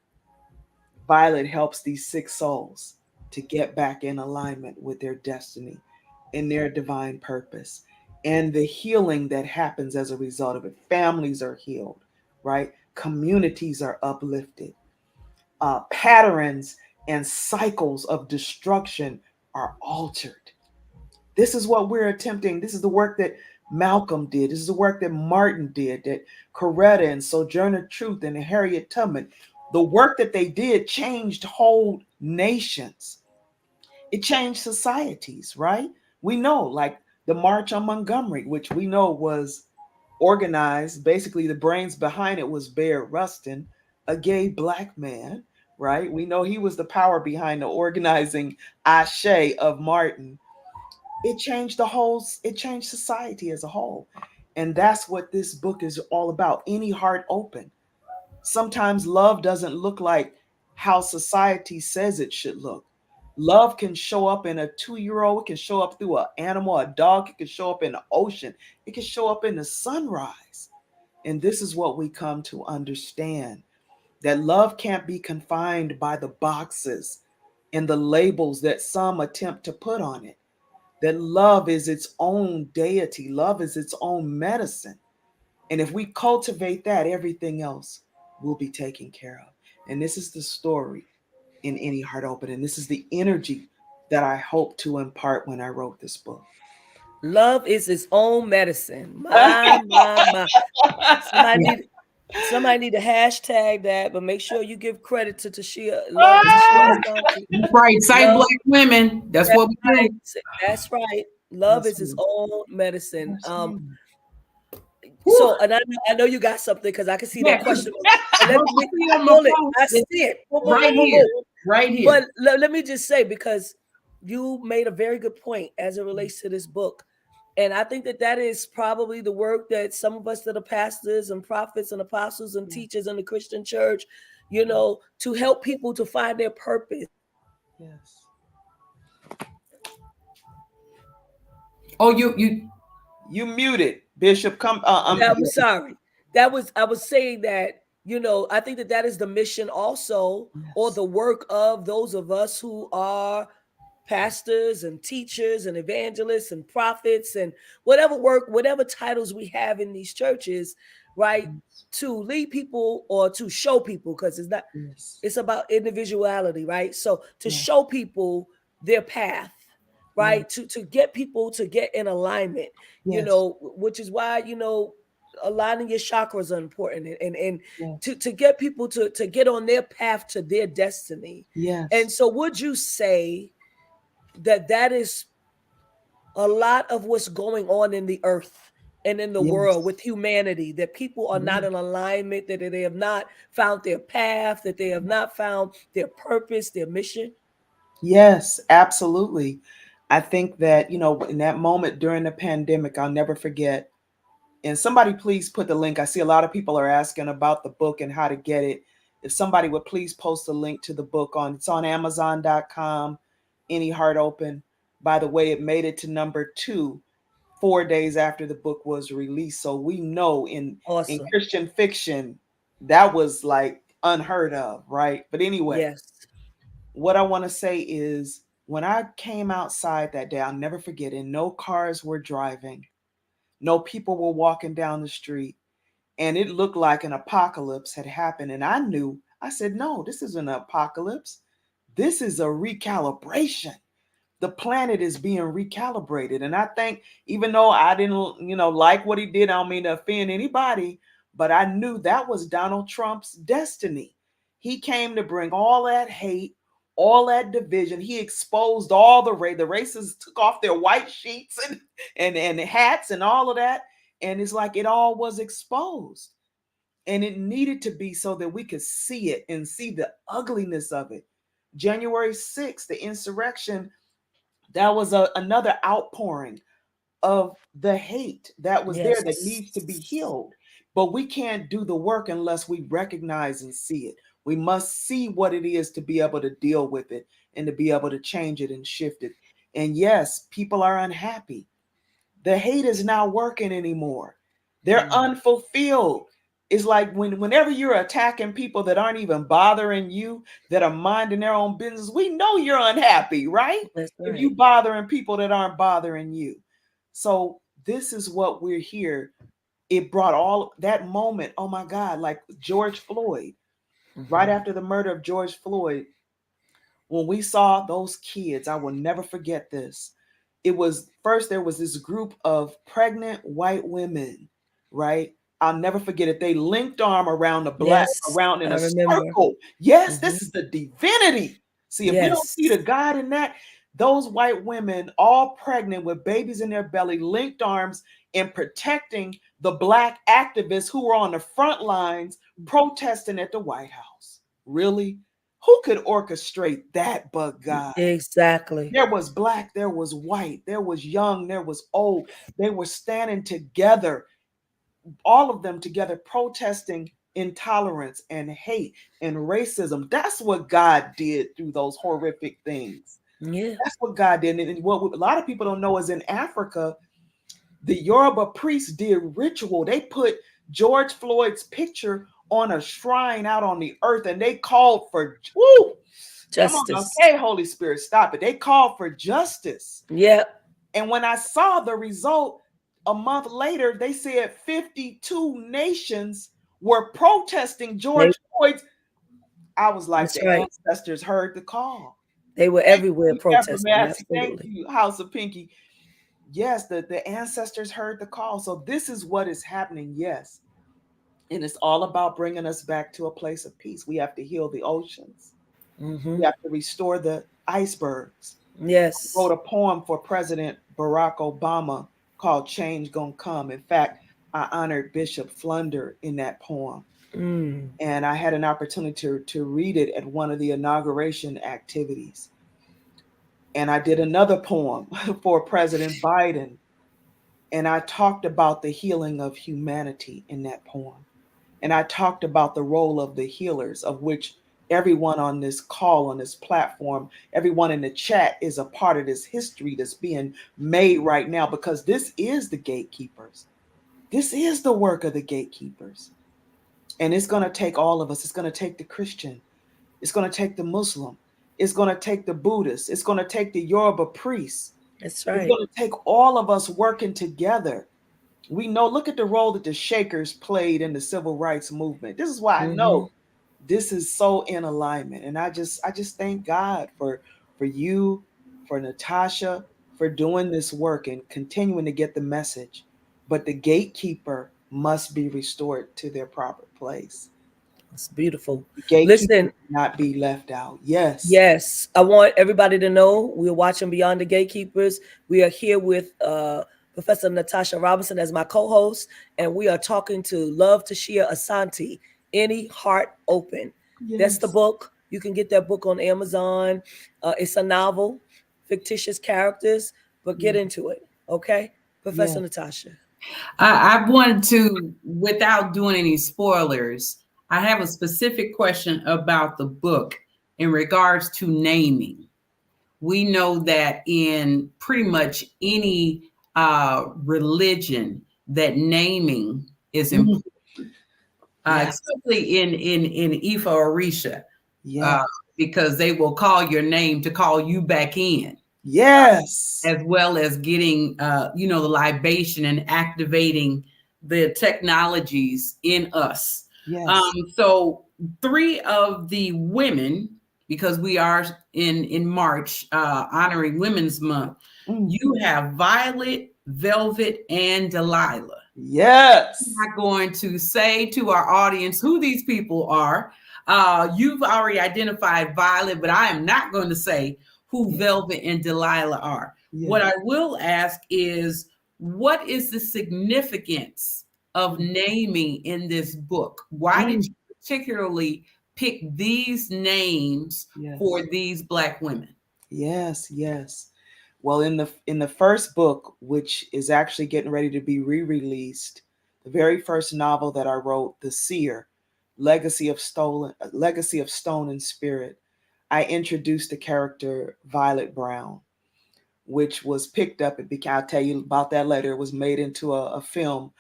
Violet helps these 6 souls to get back in alignment with their destiny and their divine purpose, and the healing that happens as a result of it. Families are healed, right? Communities are uplifted. Patterns and cycles of destruction are altered. This is what we're attempting. This is the work that Malcolm did. This is the work that Martin did, that Coretta and Sojourner Truth and Harriet Tubman. The work that they did changed whole nations. It changed societies, right? We know, like the March on Montgomery, which we know was organized. Basically, the brains behind it was Bear Rustin, a gay black man, right? We know he was the power behind the organizing Ashe of Martin. It changed society as a whole. And that's what this book is all about. Any heart open. Sometimes love doesn't look like how society says it should look. Love can show up in a 2-year old, it can show up through an animal, a dog, it can show up in the ocean, it can show up in the sunrise. And this is what we come to understand, that love can't be confined by the boxes and the labels that some attempt to put on it. That love is its own deity, love is its own medicine. And if we cultivate that, everything else will be taken care of. And this is the story in Any Heart Open. And this is the energy that I hope to impart when I wrote this book. Love is its own medicine. My. Somebody Yeah. need somebody need to hashtag that, but make sure you give credit to Tashia Love, Tashia Asanti That's right. Cite Love. black women. That's That's what we right. do. That's right. Love Yes, is its ma'am. own medicine. Yes, ma'am. Whew. So, and I know you got something because I can see Yeah. that question. But Well, let I me see on my hold it. phone. I see It's it. Boom, boom, right boom, boom, here. boom. Right here. But let me just say, because you made a very good point as it relates to this book. And I think that that is probably the work that some of us that are pastors and prophets and apostles and teachers in the Christian church, to help people to find their purpose. Yes. Oh, you. You muted, Bishop. Come. I'm sorry. I was saying that, I think that that is the mission also, or Yes. the work of those of us who are pastors and teachers and evangelists and prophets and whatever work, whatever titles we have in these churches, right? To lead people or to show people, because Yes. it's about individuality, right? So to Yes. show people their path, Yes. right? To get people to get in alignment, Yes. which is why, aligning your chakras are important, and Yes. to get people to get on their path to their destiny. Yes. And so would you say that that is a lot of what's going on in the earth and in the world Yes. with humanity, that people are not Yes. in alignment, that they have not found their path, that they have not found their purpose, their mission? Yes, absolutely. I think that, in that moment during the pandemic, I'll never forget. And somebody please put the link. I see a lot of people are asking about the book and how to get it. If somebody would please post a link to the book it's on Amazon.com, Any Heart Open. By the way, it made it to number 2 4 days after the book was released. So we know in Awesome. Christian fiction, that was like unheard of, right? But anyway, Yes. what I want to say is when I came outside that day, I'll never forget it. No cars were driving, no people were walking down the street, and it looked like an apocalypse had happened. And I said, no, this isn't an apocalypse. This is a recalibration. The planet is being recalibrated. And I think, even though I didn't, like what he did, I don't mean to offend anybody, but I knew that was Donald Trump's destiny. He came to bring all that hate, all that division. He exposed all the racists took off their white sheets and hats and all of that. And it's like it all was exposed. And it needed to be so that we could see it and see the ugliness of it. January 6th, the insurrection, that was another outpouring of the hate that was there that Yes. needs to be healed. But we can't do the work unless we recognize and see it. We must see what it is to be able to deal with it and to be able to change it and shift it. And yes, people are unhappy. The hate is not working anymore. They're unfulfilled. It's like whenever you're attacking people that aren't even bothering you, that are minding their own business, we know you're unhappy, right? That's If you right. bothering people that aren't bothering you. So this is what we're here. It brought all that moment. Oh my God, like George Floyd, right Mhm. after the murder of George Floyd, when we saw those kids, I will never forget this. It was first there was this group of pregnant white women, right? I'll never forget it. They linked arm around the black, Yes, around in I a remember. circle. Yes, this Mhm. is the divinity. See, if we don't see Yes. the God in that, those white women, all pregnant with babies in their belly, linked arms and protecting the black activists who were on the front lines protesting at the White House. Really? Who could orchestrate that but God? Exactly. There was black, there was white, there was young, there was old. They were standing together, all of them together, protesting intolerance and hate and racism. That's what God did through those horrific things. Yeah. That's what God did. And what a lot of people don't know is in Africa, the Yoruba priests did ritual. They put George Floyd's picture on a shrine out on the earth and they called for, woo, come on, Justice. okay, Holy Spirit, stop it. They called for justice. Yep. And when I saw the result a month later, they said 52 nations were protesting They, George Floyd's. I was like, that's the right. ancestors heard the call. They were Thank everywhere you, Ever protesting. Massey. Thank Absolutely. you, House of Pinky. Yes, the ancestors heard the call. So this is what is happening. Yes. And it's all about bringing us back to a place of peace. We have to heal the oceans. We Hmm. have to restore the icebergs. Wrote Yes. a poem for President Barack Obama called Change Gonna Come. In fact, I honored Bishop Flunder in that poem. Mm. And I had an opportunity to read it at one of the inauguration activities. And I did another poem for President Biden. And I talked about the healing of humanity in that poem. And I talked about the role of the healers, of which everyone on this call, on this platform, everyone in the chat is a part of this history that's being made right now because this is the gatekeepers. This is the work of the gatekeepers. And it's going to take all of us. It's going to take the Christian. It's going to take the Muslim. It's going to take the Buddhist. It's going to take the Yoruba priests. That's It's right. going to take all of us working together. We know, look at the role that the Shakers played in the civil rights movement. This is why I Hmm. know this is so in alignment. And I just thank God for you, for Natasha, for doing this work and continuing to get the message. But the gatekeeper must be restored to their proper place. It's beautiful. The gatekeeper Listen, cannot be left out. Yes. yes, I want everybody to know we're watching Beyond the Gatekeepers. We are here with Professor Natasha Robinson as my co-host, and we are talking to Love Tashia Asanti, Any Heart Open. That's the Yes. book. You can get that book on Amazon. It's a novel, fictitious characters, but get Yeah. into it. Okay, Yeah. Professor Natasha. I wanted to, without doing any spoilers, I have a specific question about the book in regards to naming. We know that in pretty much any religion, that naming is Mm. important, Yeah. especially in Ifa Orisha, uh, Yeah. because they will call your name to call you back in, Yes. as well as getting the libation and activating the technologies in us. Yes. So three of the women, because we are in March honoring Women's Month, Mm. you have Violet, Velvet, and Delilah. I'm Yes. not going to say to our audience who these people are. You've already identified Violet, but I am not going to say who Yeah. Velvet and Delilah are. Yeah. What I will ask is, what is the significance of naming in this book? Why did Mm. you particularly pick these names Yes. for these Black women? Yes. Yes. Well, in the first book, which is actually getting ready to be re-released, the very first novel that I wrote, The Seer, Legacy of Stone and Spirit, I introduced the character Violet Brown, which was picked up. I'll tell you about that later. It was made into a film.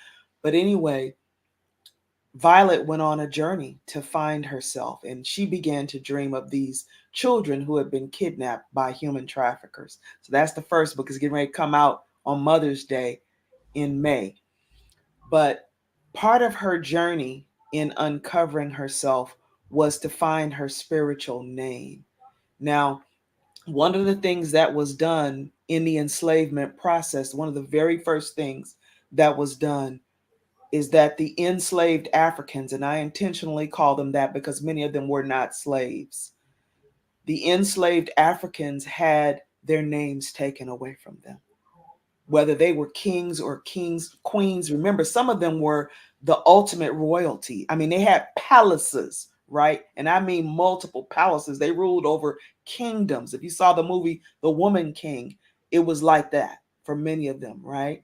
But anyway, Violet went on a journey to find herself, and she began to dream of these children who had been kidnapped by human traffickers. So that's the first book. It's getting ready to come out on Mother's Day in May. But part of her journey in uncovering herself was to find her spiritual name. Now, one of the things that was done in the enslavement process, one of the very first things that was done is that the enslaved Africans, and I intentionally call them that because many of them were not slaves, the enslaved Africans had their names taken away from them, whether they were kings or kings, queens. Remember, some of them were the ultimate royalty. I mean, they had palaces, right? And I mean multiple palaces. They ruled over kingdoms. If you saw the movie The Woman King, it was like that for many of them, right?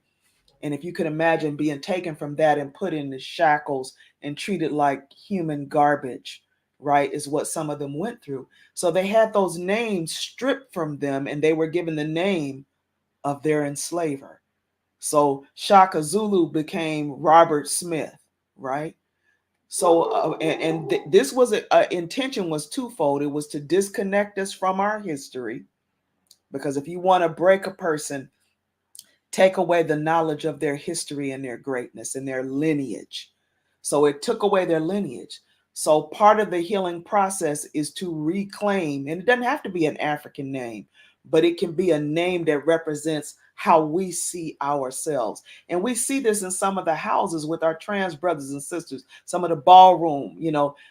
And if you could imagine being taken from that and put in the shackles and treated like human garbage, right, is what some of them went through. So they had those names stripped from them and they were given the name of their enslaver. So Shaka Zulu became Robert Smith, right? So, this was intention was twofold. It was to disconnect us from our history, because if you want to break a person, take away the knowledge of their history and their greatness and their lineage. So it took away their lineage. So part of the healing process is to reclaim, and it doesn't have to be an African name, but it can be a name that represents how we see ourselves. And we see this in some of the houses with our trans brothers and sisters, some of the ballroom,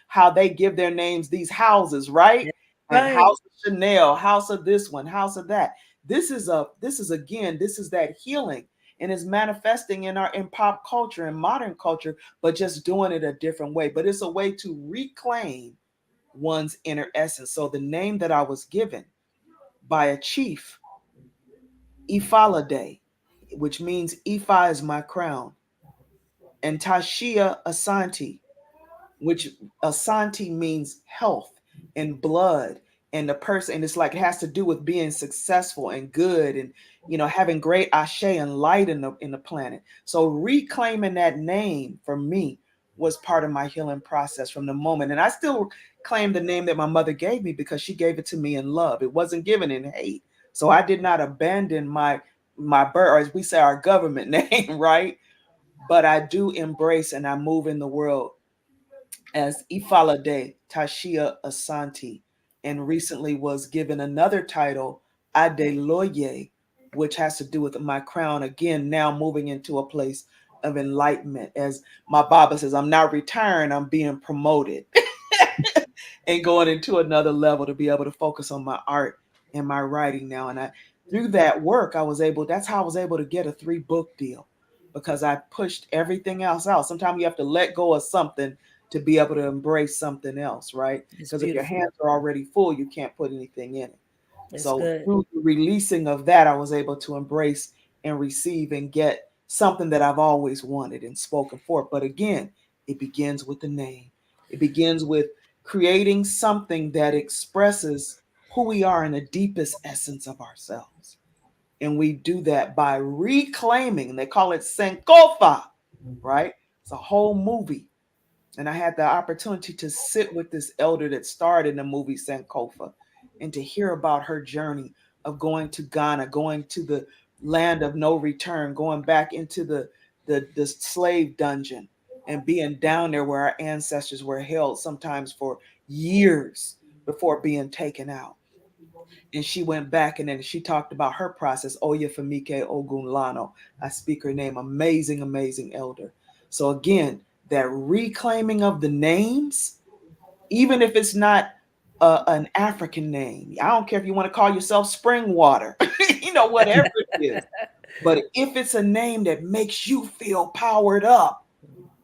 how they give their names, these houses, right? That's And right. House of Chanel, House of this one, House of that. This is that healing, and it's manifesting in pop culture and modern culture, but just doing it a different way. But it's a way to reclaim one's inner essence. So the name that I was given by a chief, Ifalade, which means Ifa is my crown, and Tashia Asanti, which Asante means health and blood, and the person, and it's like it has to do with being successful and good, and having great ashe and light in the planet. So reclaiming that name for me was part of my healing process from the moment. And I still claim the name that my mother gave me because she gave it to me in love. It wasn't given in hate. So I did not abandon my birth, or as we say, our government name, right? But I do embrace and I move in the world as Ifalade Tashia Asanti, and recently was given another title, Adeloye, which has to do with my crown. Again, now moving into a place of enlightenment. As my Baba says, I'm not retiring, I'm being promoted and going into another level to be able to focus on my art and my writing now. And through that work, that's how I was able to get a 3-book deal, because I pushed everything else out. Sometimes you have to let go of something to be able to embrace something else, right? It's Because if your beautiful. hands are already full, you can't put anything in it. It's So good. through the releasing of that, I was able to embrace and receive and get something that I've always wanted and spoken for. But again, it begins with the name. It begins with creating something that expresses who we are in the deepest essence of ourselves. And we do that by reclaiming, they call it Sankofa, right? It's a whole movie, and I had the opportunity to sit with this elder that starred in the movie Sankofa, and to hear about her journey of going to Ghana, going to the land of no return, going back into the slave dungeon, and being down there where our ancestors were held sometimes for years before being taken out. And she went back, and then she talked about her process. Oya Famike Ogunlano. I speak her name. Amazing, amazing elder. So again, that reclaiming of the names, even if it's not an African name. I don't care if you want to call yourself Spring Water, whatever it is. But if it's a name that makes you feel powered up,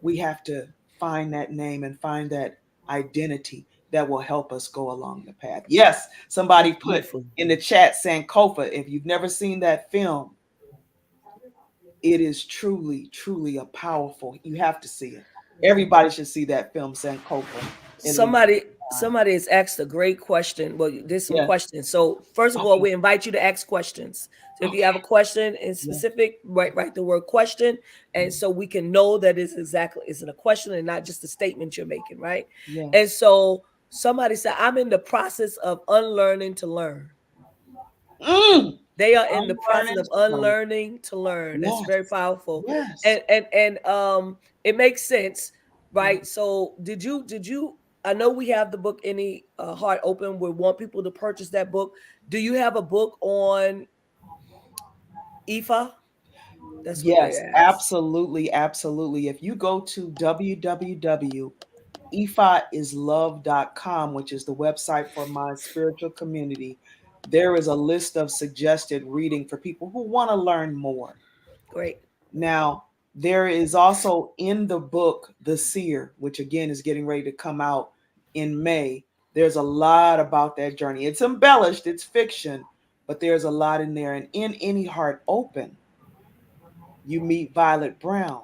we have to find that name and find that identity that will help us go along the path. Yes, somebody That's put beautiful. in the chat Sankofa. If you've never seen that film, it is truly, truly a powerful. You have to see it. Everybody should see that film, Sankofa, at least Somebody one time. somebody has asked a great question. Well, there's some Yeah. questions. So first of all, Okay. we invite you to ask questions. So if you Okay. have a question in Yeah. specific, write the word question, and so we can know that it's a question and not just a statement you're making, right? And Yes. so somebody said, I'm in the process of unlearning to learn. Mm. They are in I'm the process learning of to learn. unlearning to learn. That's Yes. very powerful. Yes. And it makes sense, right? So did you I know we have the book Any Heart Open. We want people to purchase that book. Do you have a book on IFA? That's what they Yes, asked. absolutely, absolutely. If you go to www.ifaIsLove.com, which is the website for my spiritual community, there is a list of suggested reading for people who want to learn more. Great. Now, there is also in the book, The Seer, which again is getting ready to come out in May. There's a lot about that journey. It's embellished, it's fiction, but there's a lot in there. And in Any Heart Open, you meet Violet Brown,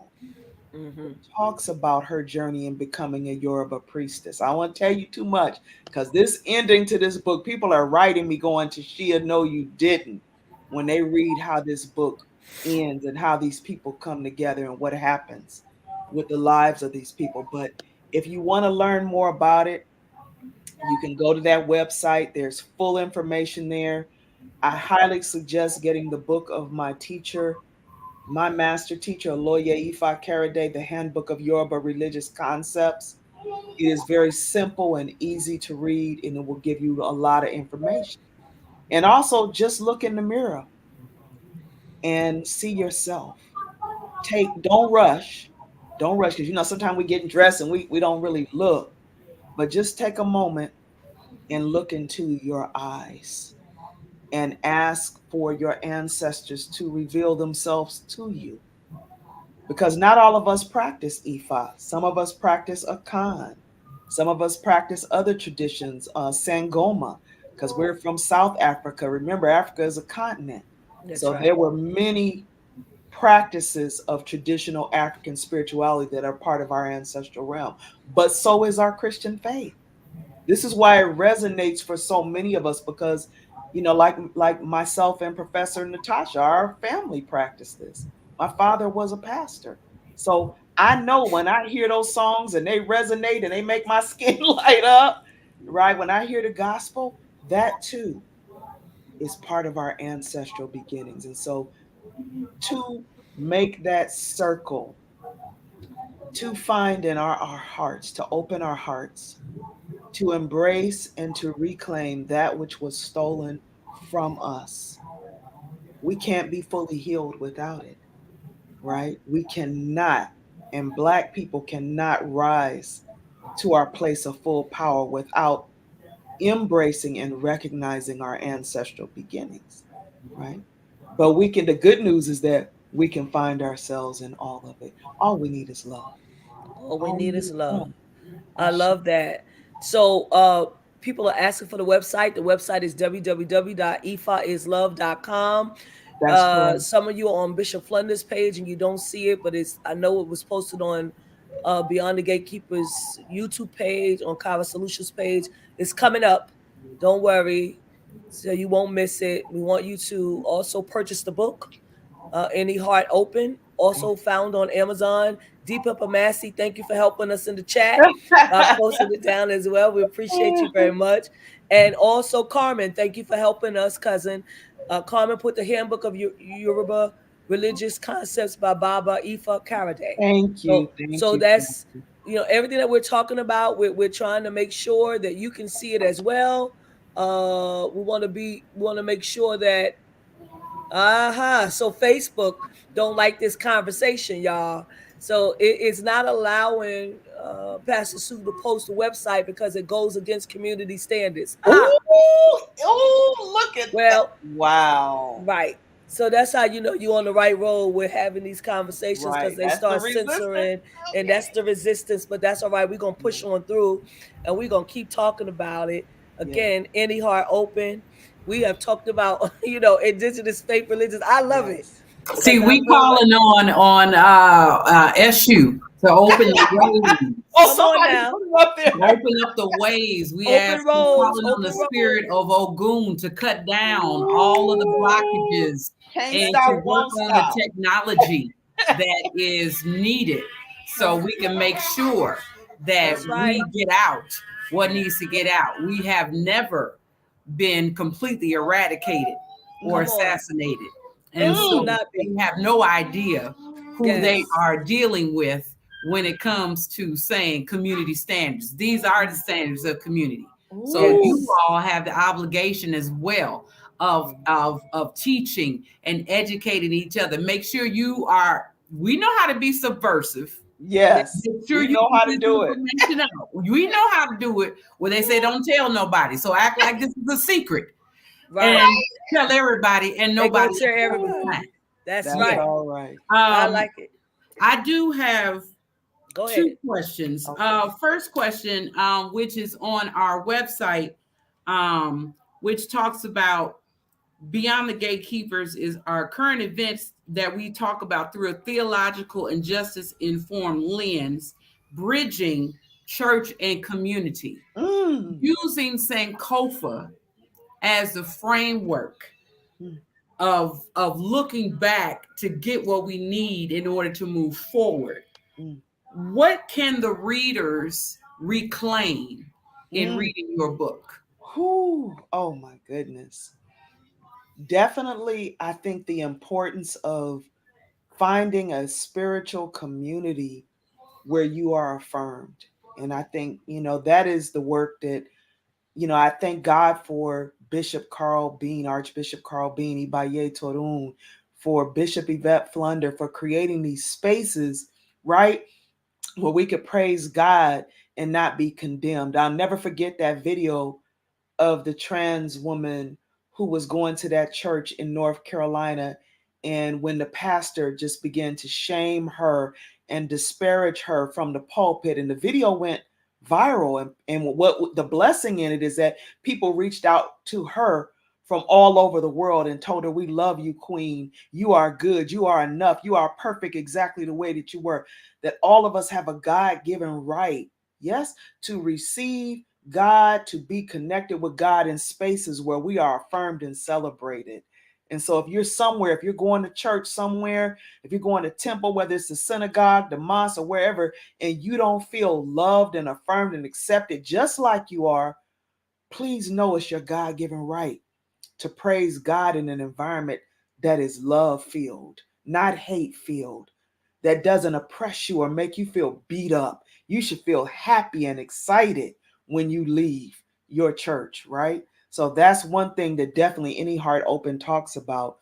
who Hmm. talks about her journey in becoming a Yoruba priestess. I won't tell you too much because this ending to this book, people are writing me going, Tashia, no, you didn't, when they read how this book ends and how these people come together and what happens with the lives of these people. But if you want to learn more about it, you can go to that website. There's full information there. I highly suggest getting the book of my teacher, my master teacher, Aloye Ifa Karade, The Handbook of Yoruba Religious Concepts. It is very simple and easy to read, and it will give you a lot of information. And also, just look in the mirror and see yourself. Don't rush. Don't rush, because sometimes we get dressed and we don't really look, but just take a moment and look into your eyes and ask for your ancestors to reveal themselves to you, because not all of us practice Ifa. Some of us practice Akan. Some of us practice other traditions, Sangoma, because we're from South Africa. Remember, Africa is a continent. That's So there right. were many practices of traditional African spirituality that are part of our ancestral realm. But so is our Christian faith. This is why it resonates for so many of us, because like myself and Professor Natasha, our family practiced this. My father was a pastor. So I know when I hear those songs and they resonate and they make my skin light up, right? When I hear the gospel, that too is part of our ancestral beginnings. And so to make that circle, to find in our hearts, to open our hearts, to embrace and to reclaim that which was stolen from us. We can't be fully healed without it, right? We cannot, and Black people cannot rise to our place of full power without embracing and recognizing our ancestral beginnings, right? But the good news is that we can find ourselves in all of it. All we need is love. All we All we need need is is love. love. I Ashe. love that. So people are asking for the website. The website is www.ifaislove.com. That's correct. Some of you are on Bishop Flunder's page and you don't see it, but I know it was posted on Beyond the Gatekeepers YouTube page, on Kava Solutions page. It's coming up. Don't worry. So you won't miss it. We want you to also purchase the book, Any Heart Open, also found on Amazon. Deepa Massey, thank you for helping us in the chat. I posted it down as well. We appreciate you very much. And also Carmen, thank you for helping us, cousin. Carmen put the Handbook of Yoruba Religious Concepts by Baba Ifa Karade. Thank you. Thank So you. Thank that's, you. everything that we're talking about. We're trying to make sure that you can see it as well. We want to make sure that so Facebook don't like this conversation, y'all. So it's not allowing Pastor Sue to post a website because it goes against community standards. Look at that. Well, Wow. right. So that's how you know you're on the right road with having these conversations, because Right. they That's the start resistance. censoring, and Okay. that's the resistance. But that's all right. We're gonna push on through, and we're gonna keep talking about it. Yes. Again, Any Heart Open. We have talked about indigenous faith religions. I love it Yes. because See, I we feel like, calling on SU to open the ways, Oh, come on somebody now, put it up there. open up the ways. open We roads, calling on the open roads. spirit of Ogun to cut down all of the Ooh. blockages Can't and to stop, work won't on the stop. technology that is needed so we can make sure that That's right. we get out what needs to get out. We have never been completely eradicated or Come on. assassinated. And And we will so Mm, not they be. have no idea who they Yes. are dealing with when it comes to saying community standards. These are the standards of community. So you ooh, Yes. all have the obligation as well of teaching and educating each other. Make sure you are, we know how to be subversive. yes, Make sure we you know get how to this do it. information out. We know how to do it where they say don't tell nobody. So act like this is a secret Right. and tell everybody and And go nobody tell else will everybody. find. That's That's Yeah. right. all right. I Um, like it. I do have Go two ahead. questions. Okay. First question, which is on our website, which talks about Beyond the Gatekeepers is our current events that we talk about through a theological and justice informed lens, bridging church and community, Mm, using Sankofa as the framework mm, of looking back to get what we need in order to move forward. mm, What can the readers reclaim in mm. reading your book? Whew. Oh my goodness. Definitely, I think the importance of finding a spiritual community where you are affirmed. And I think, that is the work that, I thank God for Bishop Carl Bean, Archbishop Carl Bean, Ibaye Torun, for Bishop Yvette Flunder, for creating these spaces, right, where we could praise God and not be condemned. I'll never forget that video of the trans woman who was going to that church in North Carolina. And when the pastor just began to shame her and disparage her from the pulpit, and the video went viral. And what the blessing in it is that people reached out to her from all over the world and told her, "We love you, Queen. You are good. You are enough. You are perfect exactly the way that you were." That all of us have a God given right, yes, to receive God, to be connected with God in spaces where we are affirmed and celebrated. And so if you're somewhere, if you're going to church somewhere, if you're going to temple, whether it's the synagogue, the mosque, or wherever, and you don't feel loved and affirmed and accepted just like you are, please know it's your God-given right to praise God in an environment that is love-filled, not hate-filled, that doesn't oppress you or make you feel beat up. You should feel happy and excited when you leave your church, right? So that's one thing that definitely Any Heart Open talks about.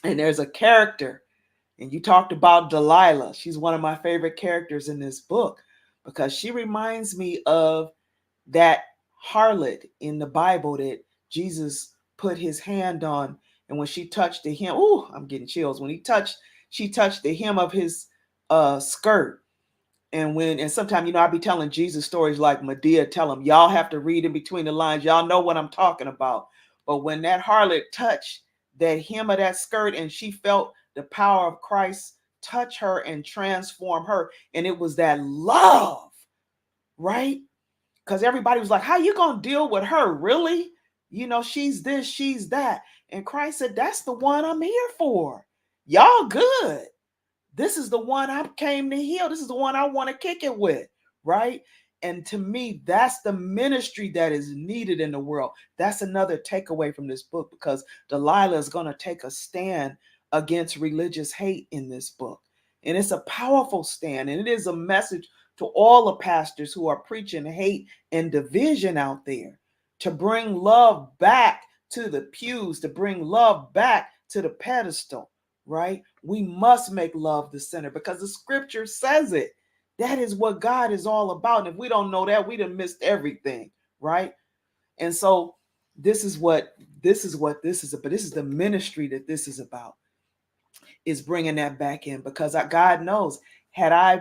And there's a character, and you talked about Delilah. She's one of my favorite characters in this book because she reminds me of that harlot in the Bible that Jesus put his hand on. And when she touched the hem, ooh, I'm getting chills. She touched the hem of his skirt. And sometimes, I be telling Jesus stories like Medea tell him, y'all have to read in between the lines. Y'all know what I'm talking about. But when that harlot touched that hem of that skirt and she felt the power of Christ touch her and transform her, and it was that love, right? Because everybody was like, how you gonna deal with her? Really? She's this, she's that. And Christ said, that's the one I'm here for. Y'all good. This is the one I came to heal. This is the one I want to kick it with, right? And to me, that's the ministry that is needed in the world. That's another takeaway from this book, because Delilah is going to take a stand against religious hate in this book. And it's a powerful stand. And it is a message to all the pastors who are preaching hate and division out there, to bring love back to the pews, to bring love back to the pedestal, right? We must make love the center because the scripture says it. That is what God is all about. And if we don't know that, we done missed everything, right? And so this is about. This is the ministry that this is about, is bringing that back in, because God knows, had I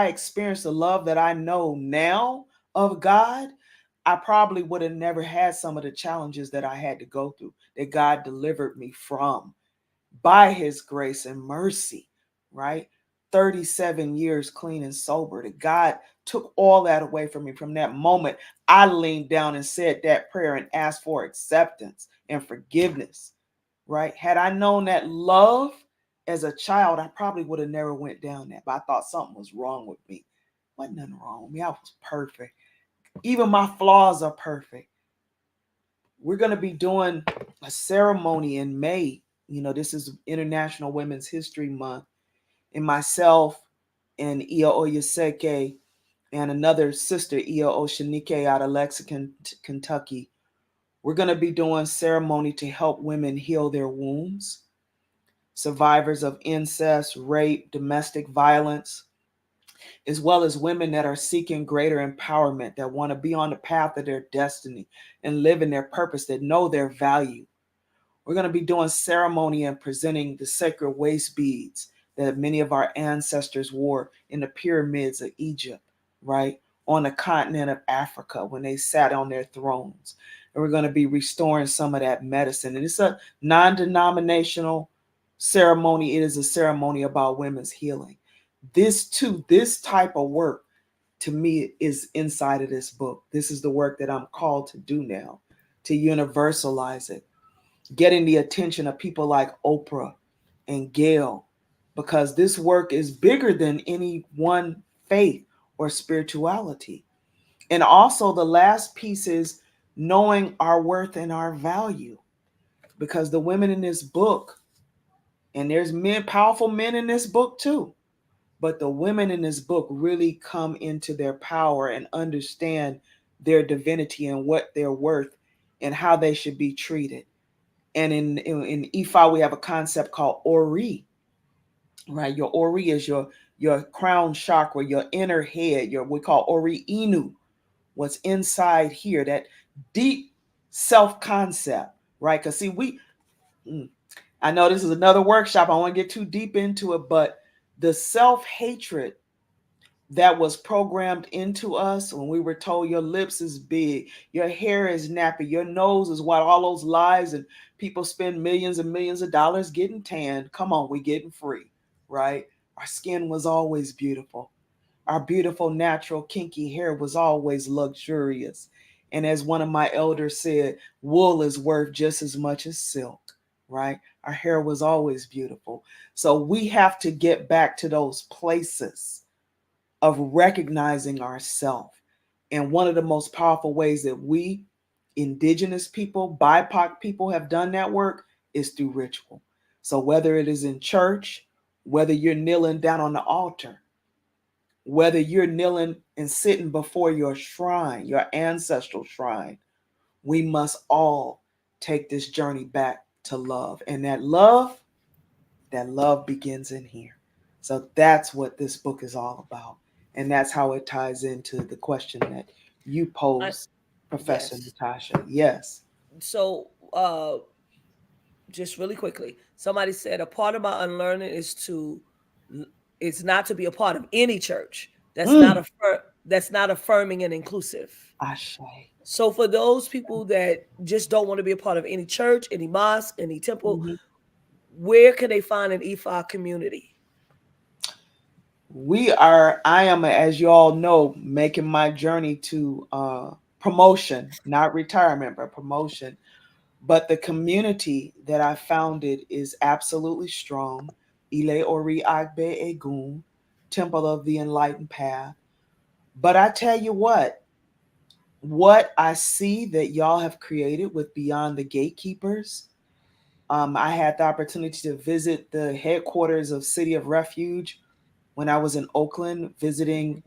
experienced the love that I know now of God, I probably would have never had some of the challenges that I had to go through, that God delivered me from by his grace and mercy, right? 37 years clean and sober, that God took all that away from me. From that moment, I leaned down and said that prayer and asked for acceptance and forgiveness, right? Had I known that love as a child, I probably would have never went down that. But I thought something was wrong with me. Wasn't nothing wrong with me. I was perfect. Even my flaws are perfect. We're going to be doing a ceremony in May. You know, this is International Women's History Month. And myself and Ia Oyaseke and another sister, Ia Oshanike, out of Lexington, Kentucky, we're going to be doing ceremony to help women heal their wombs, survivors of incest, rape, domestic violence, as well as women that are seeking greater empowerment, that want to be on the path of their destiny and live in their purpose, that know their value. We're going to be doing ceremony and presenting the sacred waist beads that many of our ancestors wore in the pyramids of Egypt, right? On the continent of Africa when they sat on their thrones. And we're going to be restoring some of that medicine. And it's a non denominational ceremony, it is a ceremony about women's healing. This, too, this type of work to me is inside of this book. This is the work that I'm called to do now, to universalize it, getting the attention of people like Oprah and Gail, because this work is bigger than any one faith or spirituality. And also, the last piece is knowing our worth and our value, because the women in this book, and there's men, powerful men in this book too, but the women in this book really come into their power and understand their divinity and what they're worth and how they should be treated. And in Ifa, we have a concept called Ori, right? Your Ori is your crown chakra, your inner head, your we call Ori Inu, what's inside here, that deep self concept, right? Because see, I know this is another workshop. I don't want to get too deep into it, but the self hatred that was programmed into us when we were told your lips is big, your hair is nappy, your nose is what, all those lies, and people spend millions and millions of dollars getting tanned. Come on, we getting free, right? Our skin was always beautiful. Our beautiful, natural, kinky hair was always luxurious. And as one of my elders said, wool is worth just as much as silk, right? Our hair was always beautiful. So we have to get back to those places of recognizing ourselves. And one of the most powerful ways that we, indigenous people, BIPOC people, have done that work is through ritual. So whether it is in church, whether you're kneeling down on the altar, whether you're kneeling and sitting before your shrine, your ancestral shrine, we must all take this journey back to love. And that love begins in here. So that's what this book is all about. And that's how it ties into the question that you I, pose, Professor yes. Natasha. Yes. So, just really quickly, somebody said a part of my unlearning is to, it's not to be a part of any church Mm. that's not affirming and inclusive. Ashe. So for those people that just don't want to be a part of any church, any mosque, any temple, Mhm. where can they find an EFA community? I am, as you all know, making my journey to promotion, not retirement, but promotion. But the community that I founded is absolutely strong. Ile Ori Agbe Egun, Temple of the Enlightened Path. But I tell you what I see that y'all have created with Beyond the Gatekeepers. I had the opportunity to visit the headquarters of City of Refuge when I was in Oakland visiting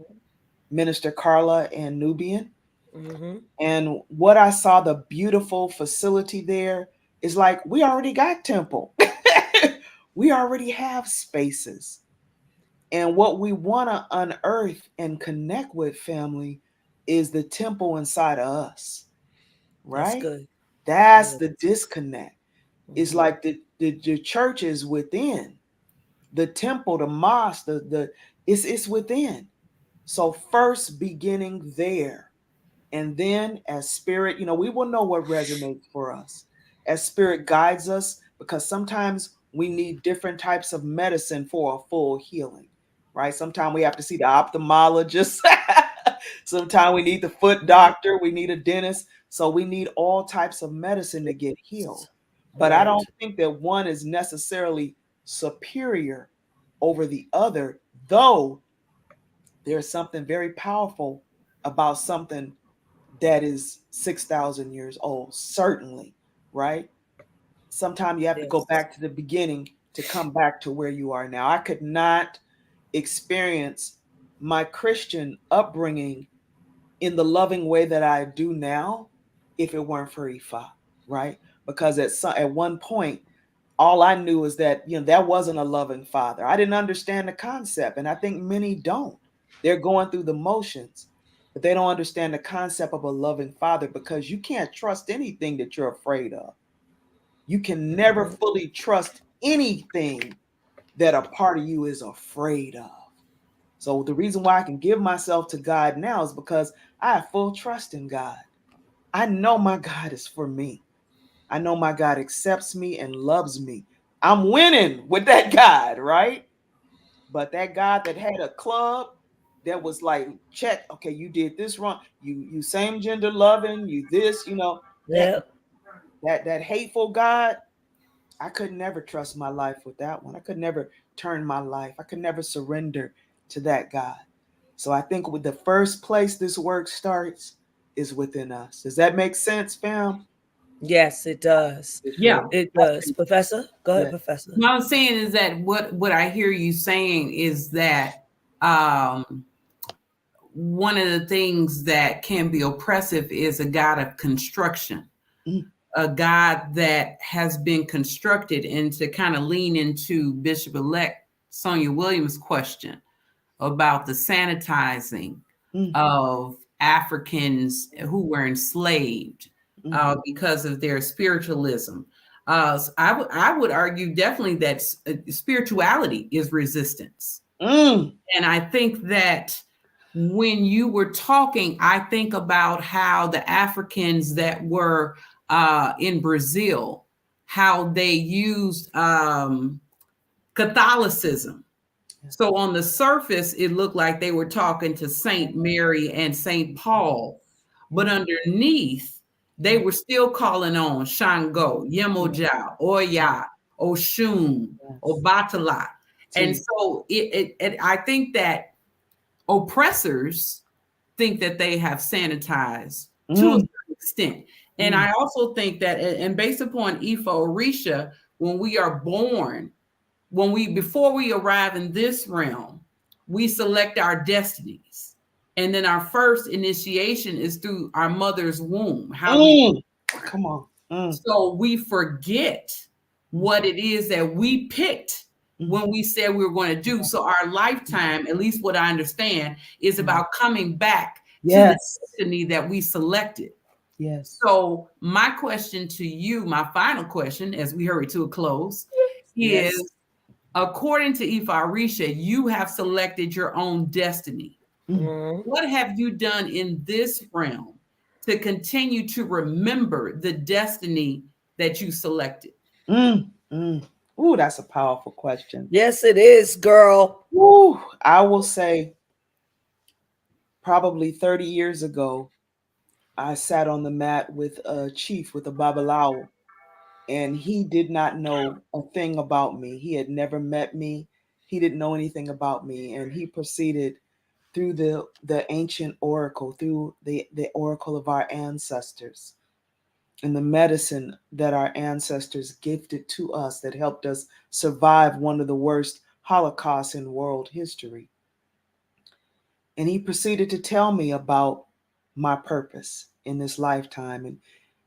Minister Carla and Nubian. Mm-hmm. And what I saw, the beautiful facility there, is like we already got temple. We already have spaces. And what we want to unearth and connect with, family, is the temple inside of us, That's right? good. That's Yeah. the disconnect. It's Mm-hmm. like the church is within, the temple, the mosque, the it's within. So first beginning there, and then as spirit, we will know what resonates for us as spirit guides us, because sometimes we need different types of medicine for a full healing, right? Sometimes we have to see the ophthalmologist. Sometimes we need the foot Mm-hmm. doctor, we need a dentist. So we need all types of medicine to get healed. But I don't Right. think that one is necessarily superior over the other, though there's something very powerful about something that is 6,000 years old, certainly, right? Sometimes you have to go Yes. back to the beginning to come back to where you are now. I could not experience my Christian upbringing in the loving way that I do now if it weren't for Ifa, right? Because at one point, all I knew is that that wasn't a loving father. I didn't understand the concept, and I think many don't. They're going through the motions, but they don't understand the concept of a loving father because you can't trust anything that you're afraid of. You can never Mhm. fully trust anything that a part of you is afraid of. So the reason why I can give myself to God now is because I have full trust in God. I know my God is for me. I know my God accepts me and loves me. I'm winning with that God, right? But that God that had a club that was like, check, okay, you did this wrong. You same gender loving, you this, that Yep. that hateful God, I could never trust my life with that one. I could never turn my life. I could never surrender to that God. So I think with the first place this work starts is within us. Does that make sense, fam? Yes, it does. Yeah. Bishop. It does. Professor, go ahead, Yeah. Professor. What I'm saying is that what I hear you saying is that um, one of the things that can be oppressive is a God of construction, Mm, a God that has been constructed, and to kind of lean into Bishop-Elect Sonia Williams' question about the sanitizing mm, of Africans who were enslaved mm, because of their spiritualism. So I would argue definitely that spirituality is resistance. mm. And I think that when you were talking, I think about how the Africans that were in Brazil, how they used Catholicism. So on the surface, it looked like they were talking to Saint Mary and Saint Paul, but underneath, they were still calling on Shango, Yemoja, Oya, Oshun, Yes. Obatala. And See. so I think that oppressors think that they have sanitized to a Mm, certain extent. And mm, I also think that, and based upon Ifa Orisha, when we are born, before we arrive in this realm, we select our destinies. And then our first initiation is through our mother's womb, how we mm. Come on. Mm, so we forget mm, what it is that we picked mm, when we said we were going to do. So our lifetime, at least what I understand, is mm. about coming back to the Yes. destiny that we selected. Yes. So my question to you, my final question, as we hurry to a close, Yes. is according to Ifa Arisha, you have selected your own destiny. Mm, Mhm. What have you done in this realm to continue to remember the destiny that you selected? mm, mm. Ooh, that's a powerful question. Yes, it is, girl. Ooh, I will say probably 30 years ago, I sat on the mat with a chief with a Babalao, and he did not know a thing about me. He had never met me. He didn't know anything about me, and he proceeded through the ancient oracle, through the oracle of our ancestors and the medicine that our ancestors gifted to us that helped us survive one of the worst holocausts in world history. And he proceeded to tell me about my purpose in this lifetime. And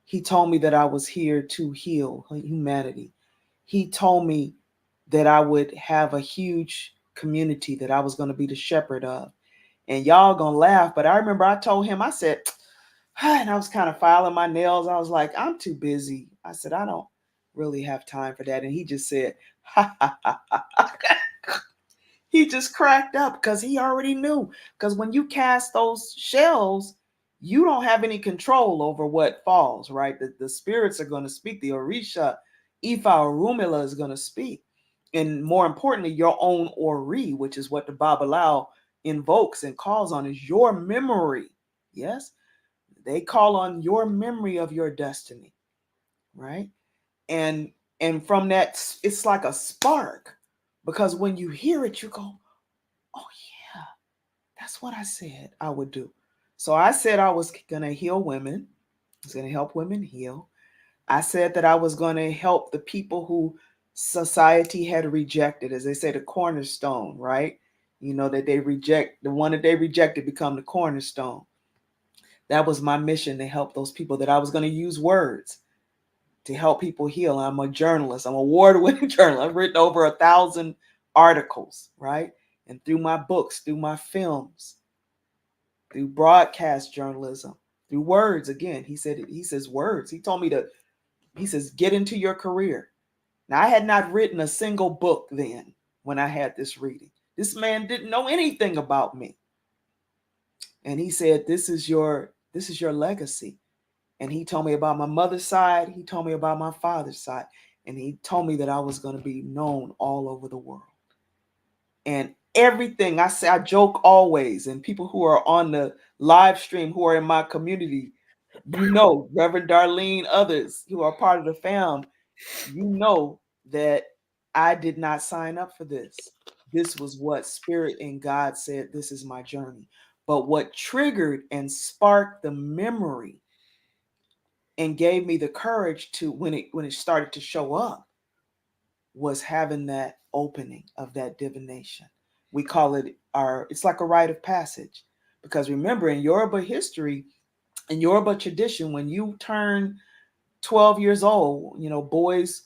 he told me that I was here to heal humanity. He told me that I would have a huge community that I was going to be the shepherd of. And y'all gonna laugh, but I remember I told him, I said, and I was kind of filing my nails. I was like, I'm too busy. I said, I don't really have time for that. And he just said, ha ha ha ha. He just cracked up because he already knew. Because when you cast those shells, you don't have any control over what falls, right? The spirits are going to speak. The Orisha, Ifa, or Rumila is going to speak. And more importantly, your own Ori, which is what the Babalao invokes and calls on, is your memory. Yes? They call on your memory of your destiny, right? and and from that, it's like a spark, because when you hear it, you go, oh yeah, that's what I said I would do. So I said I was going to heal women. I was going to help women heal. I said that I was going to help the people who society had rejected, as they say, the cornerstone, right? You know, that they reject, the one that they rejected become the cornerstone. That was my mission, to help those people, that I was going to use words to help people heal. I'm a journalist. I'm an award-winning journalist. I've written over 1,000 articles, right? And through my books, through my films, through broadcast journalism, through words, again, he says words. He told me to, he says, get into your career. Now, I had not written a single book then when I had this reading. This man didn't know anything about me. And he said, this is your legacy. And he told me about my mother's side. He told me about my father's side. And he told me that I was going to be known all over the world. And everything I say, I joke always. And people who are on the live stream, who are in my community, Reverend Darlene, others who are part of the fam, that I did not sign up for this. This was what Spirit and God said, this is my journey. But what triggered and sparked the memory and gave me the courage to, when it started to show up, was having that opening of that divination. We call it it's like a rite of passage. Because remember, in Yoruba history, in Yoruba tradition, when you turn 12 years old, boys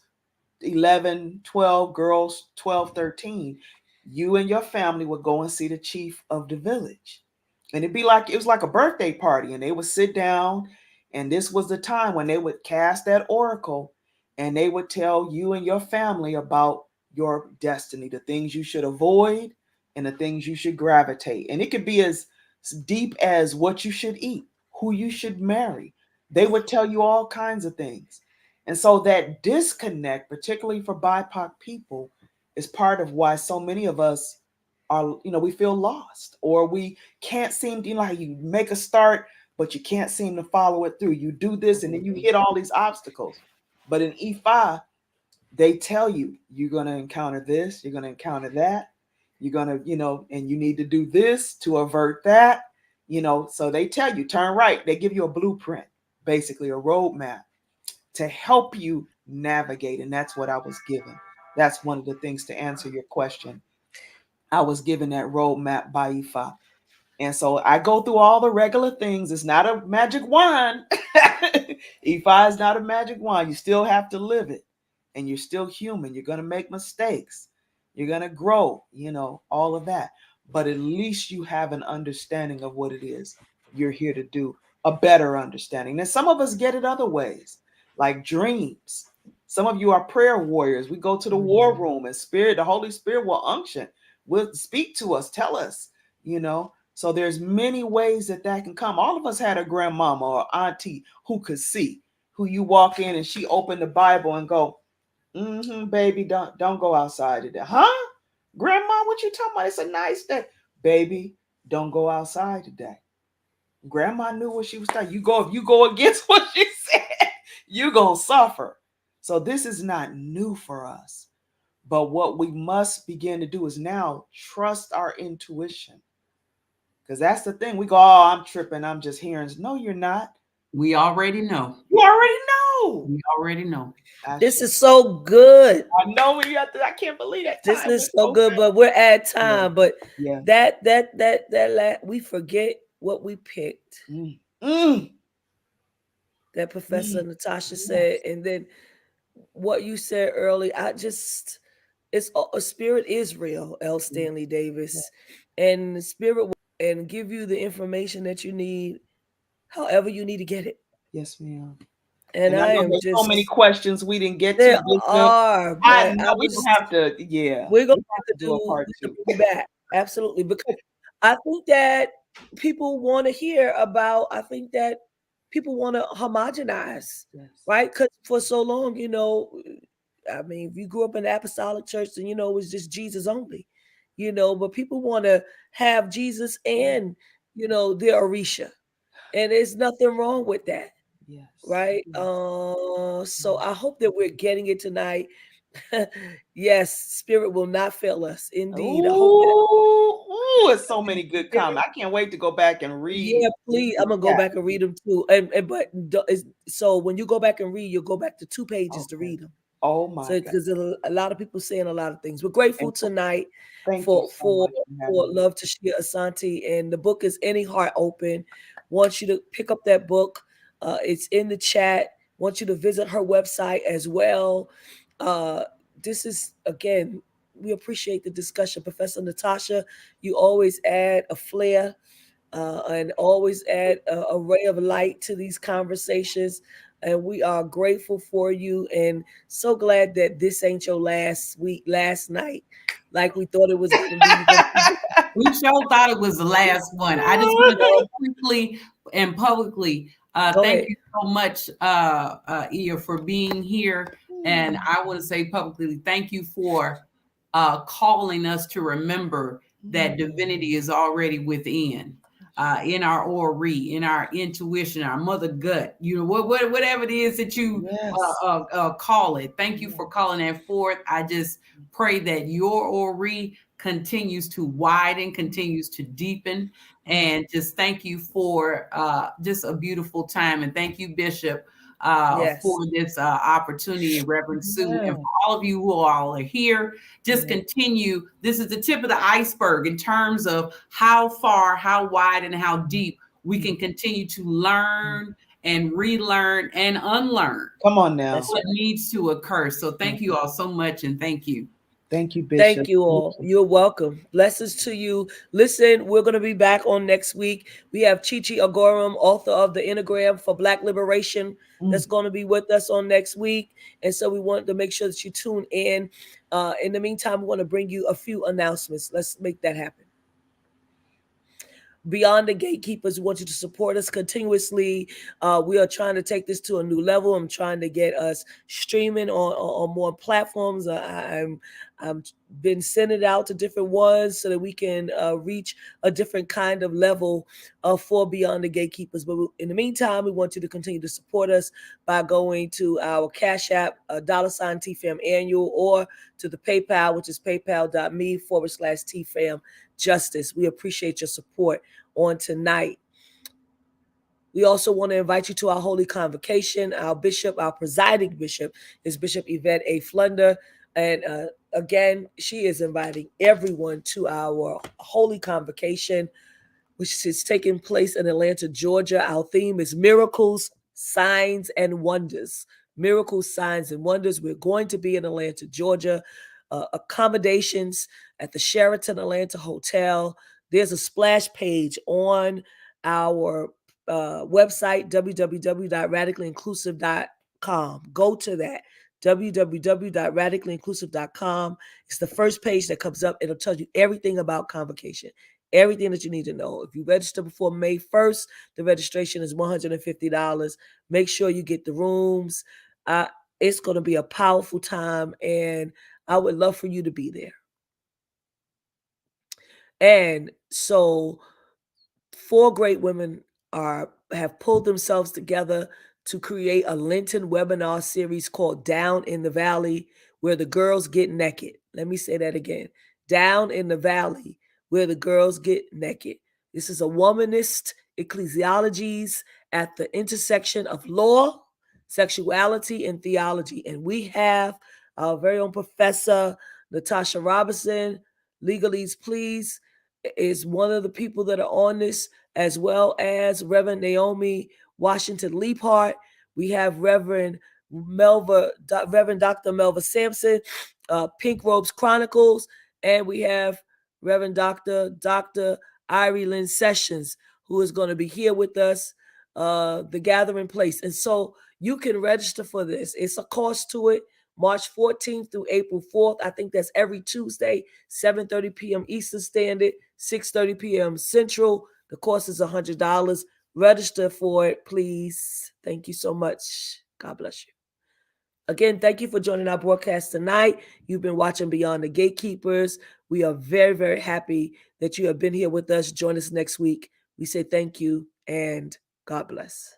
11, 12, girls 12, 13, you and your family would go and see the chief of the village. And it was like a birthday party, and they would sit down, and this was the time when they would cast that oracle, and they would tell you and your family about your destiny, the things you should avoid and the things you should gravitate. And it could be as deep as what you should eat, who you should marry. They would tell you all kinds of things. And so that disconnect, particularly for BIPOC people, is part of why so many of us are, we feel lost, or we can't seem to, how you make a start, but you can't seem to follow it through. You do this and then you hit all these obstacles. But in Ifa, they tell you, you're going to encounter this, you're going to encounter that, you're going to, and you need to do this to avert that, so they tell you, turn right. They give you a blueprint, basically a roadmap to help you navigate. And that's what I was given. That's one of the things, to answer your question. I was given that roadmap by Ifa. And so I go through all the regular things. It's not a magic wand. Ifa is not a magic wand. You still have to live it. And you're still human. You're going to make mistakes. You're going to grow, all of that. But at least you have an understanding of what it is you're here to do, a better understanding. And some of us get it other ways, like dreams. Some of you are prayer warriors. We go to the war room, and the Holy Spirit will unction, will speak to us, tell us, So there's many ways that can come. All of us had a grandmama or auntie who could see, who you walk in and she opened the Bible and go, baby, don't go outside today. Huh? Grandma, what you talking about? It's a nice day. Baby, don't go outside today. Grandma knew what she was saying. If you go against what she said, you gonna suffer. So this is not new for us. But what we must begin to do is now trust our intuition. Because that's the thing. We go, oh, I'm tripping. I'm just hearing. No, you're not. We already know. You already know. We already know. This is so good. I know when you have to. I can't believe that time. This is so good, but we're at time. But yeah, we forget what we picked. That Professor Natasha said, and then what you said earlier. It's a spirit is real, L. Stanley Davis, and the spirit will and give you the information that you need, however you need to get it. Yes, ma'am. And I am there's just so many questions we didn't get there to. are, but I know we don't have to. Yeah, we're gonna have to do a part two. Back absolutely, because I think that people want to hear about. I think that people want to homogenize, right? Because for so long, I mean, if you grew up in the apostolic church, then it was just Jesus only, but people want to have Jesus and, their Orisha. And there's nothing wrong with that. Yes. right? Yes. So I hope that we're getting it tonight. Yes, spirit will not fail us. Indeed. I hope that Ooh, it's so many good spirit, comments. I can't wait to go back and read yeah, please. the I'm gonna go chat. back and read them too. And but so when you go back and read, you'll go back to 2 pages to Okay. read them. Oh my So God. because a lot of people saying a lot of things. We're grateful And tonight thank you for so for much for for having me. Love Tashia Asanti, and the book is Any Heart Open. Want you to pick up that book. It's in the chat. Want you to visit her website as well. Uh, this is again, we appreciate the discussion, Professor Natasha. You always add a flair and always add a ray of light to these conversations. And we are grateful for you and so glad that this ain't your last night, like we thought it was going to be. We sure thought it was the last one. I just want to say quickly and publicly, Go thank ahead. you so much, Ia, for being here. And I want to say publicly, thank you for calling us to remember that divinity is already within. In our ori, in our intuition, our mother gut, whatever it is that you Yes. call it. Thank you for calling that forth. I just pray that your ori continues to widen, continues to deepen. And just thank you for just a beautiful time. And thank you, Bishop, for Yes. this opportunity, Reverend Sue, and Yes. for all of you who all are here. Just Yes. continue. This is the tip of the iceberg in terms of how far, how wide, and how deep we can continue to learn and relearn and unlearn Come on now. That's what right. needs to occur. So thank you all so much, and thank you. Thank you, Thank Bishop. you Thank all. you. You're welcome. Blessings to you. Listen, we're going to be back on next week. We have Chichi Agorum, author of the Enneagram for Black Liberation, Mm. that's going to be with us on next week. And so we wanted to make sure that you tune in. In the meantime, we want to bring you a few announcements. Let's make that happen. Beyond the Gatekeepers, we want you to support us continuously. We are trying to take this to a new level. I'm trying to get us streaming on more platforms. I'm been sending it out to different ones so that we can reach a different kind of level for Beyond the Gatekeepers. But in the meantime, we want you to continue to support us by going to our Cash App, $TFAM annual, or to the PayPal, which is paypal.me/TFAM justice. We appreciate your support on tonight. We also want to invite you to our holy convocation. Our bishop, our presiding bishop, is Bishop Yvette A. Flunder. And again, she is inviting everyone to our holy convocation, which is taking place in Atlanta, Georgia. Our theme is miracles, signs, and wonders. Miracles, signs, and wonders. We're going to be in Atlanta, Georgia. Accommodations at the Sheraton Atlanta Hotel. There's a splash page on our website, www.radicallyinclusive.com. Go to that, www.radicallyinclusive.com. It's the first page that comes up. It'll tell you everything about convocation, everything that you need to know. If you register before May 1st, the registration is $150. Make sure you get the rooms. It's going to be a powerful time, and I would love for you to be there. And so 4 great women have pulled themselves together to create a Lenten webinar series called Down in the Valley, where the girls get naked. Let me say that again. Down in the Valley, where the girls get naked. This is a womanist ecclesiologies at the intersection of law, sexuality, and theology. And we have our very own Professor Natasha Robinson, Legaleaze Please, is one of the people that are on this, as well as Reverend Naomi Washington Leaphart. We have Reverend Dr. Melva Sampson, Pink Robes Chronicles, and we have Reverend Dr. Irie Lynn Sessions, who is going to be here with us, the gathering place. And so you can register for this. It's a cost to it. March 14th through April 4th. I think that's every Tuesday, 7:30 p.m. Eastern Standard, 6:30 p.m. Central. The cost is $100. Register for it, please. Thank you so much. God bless you. Again, thank you for joining our broadcast tonight. You've been watching Beyond the Gatekeepers. We are very, very happy that you have been here with us. Join us next week. We say thank you and God bless.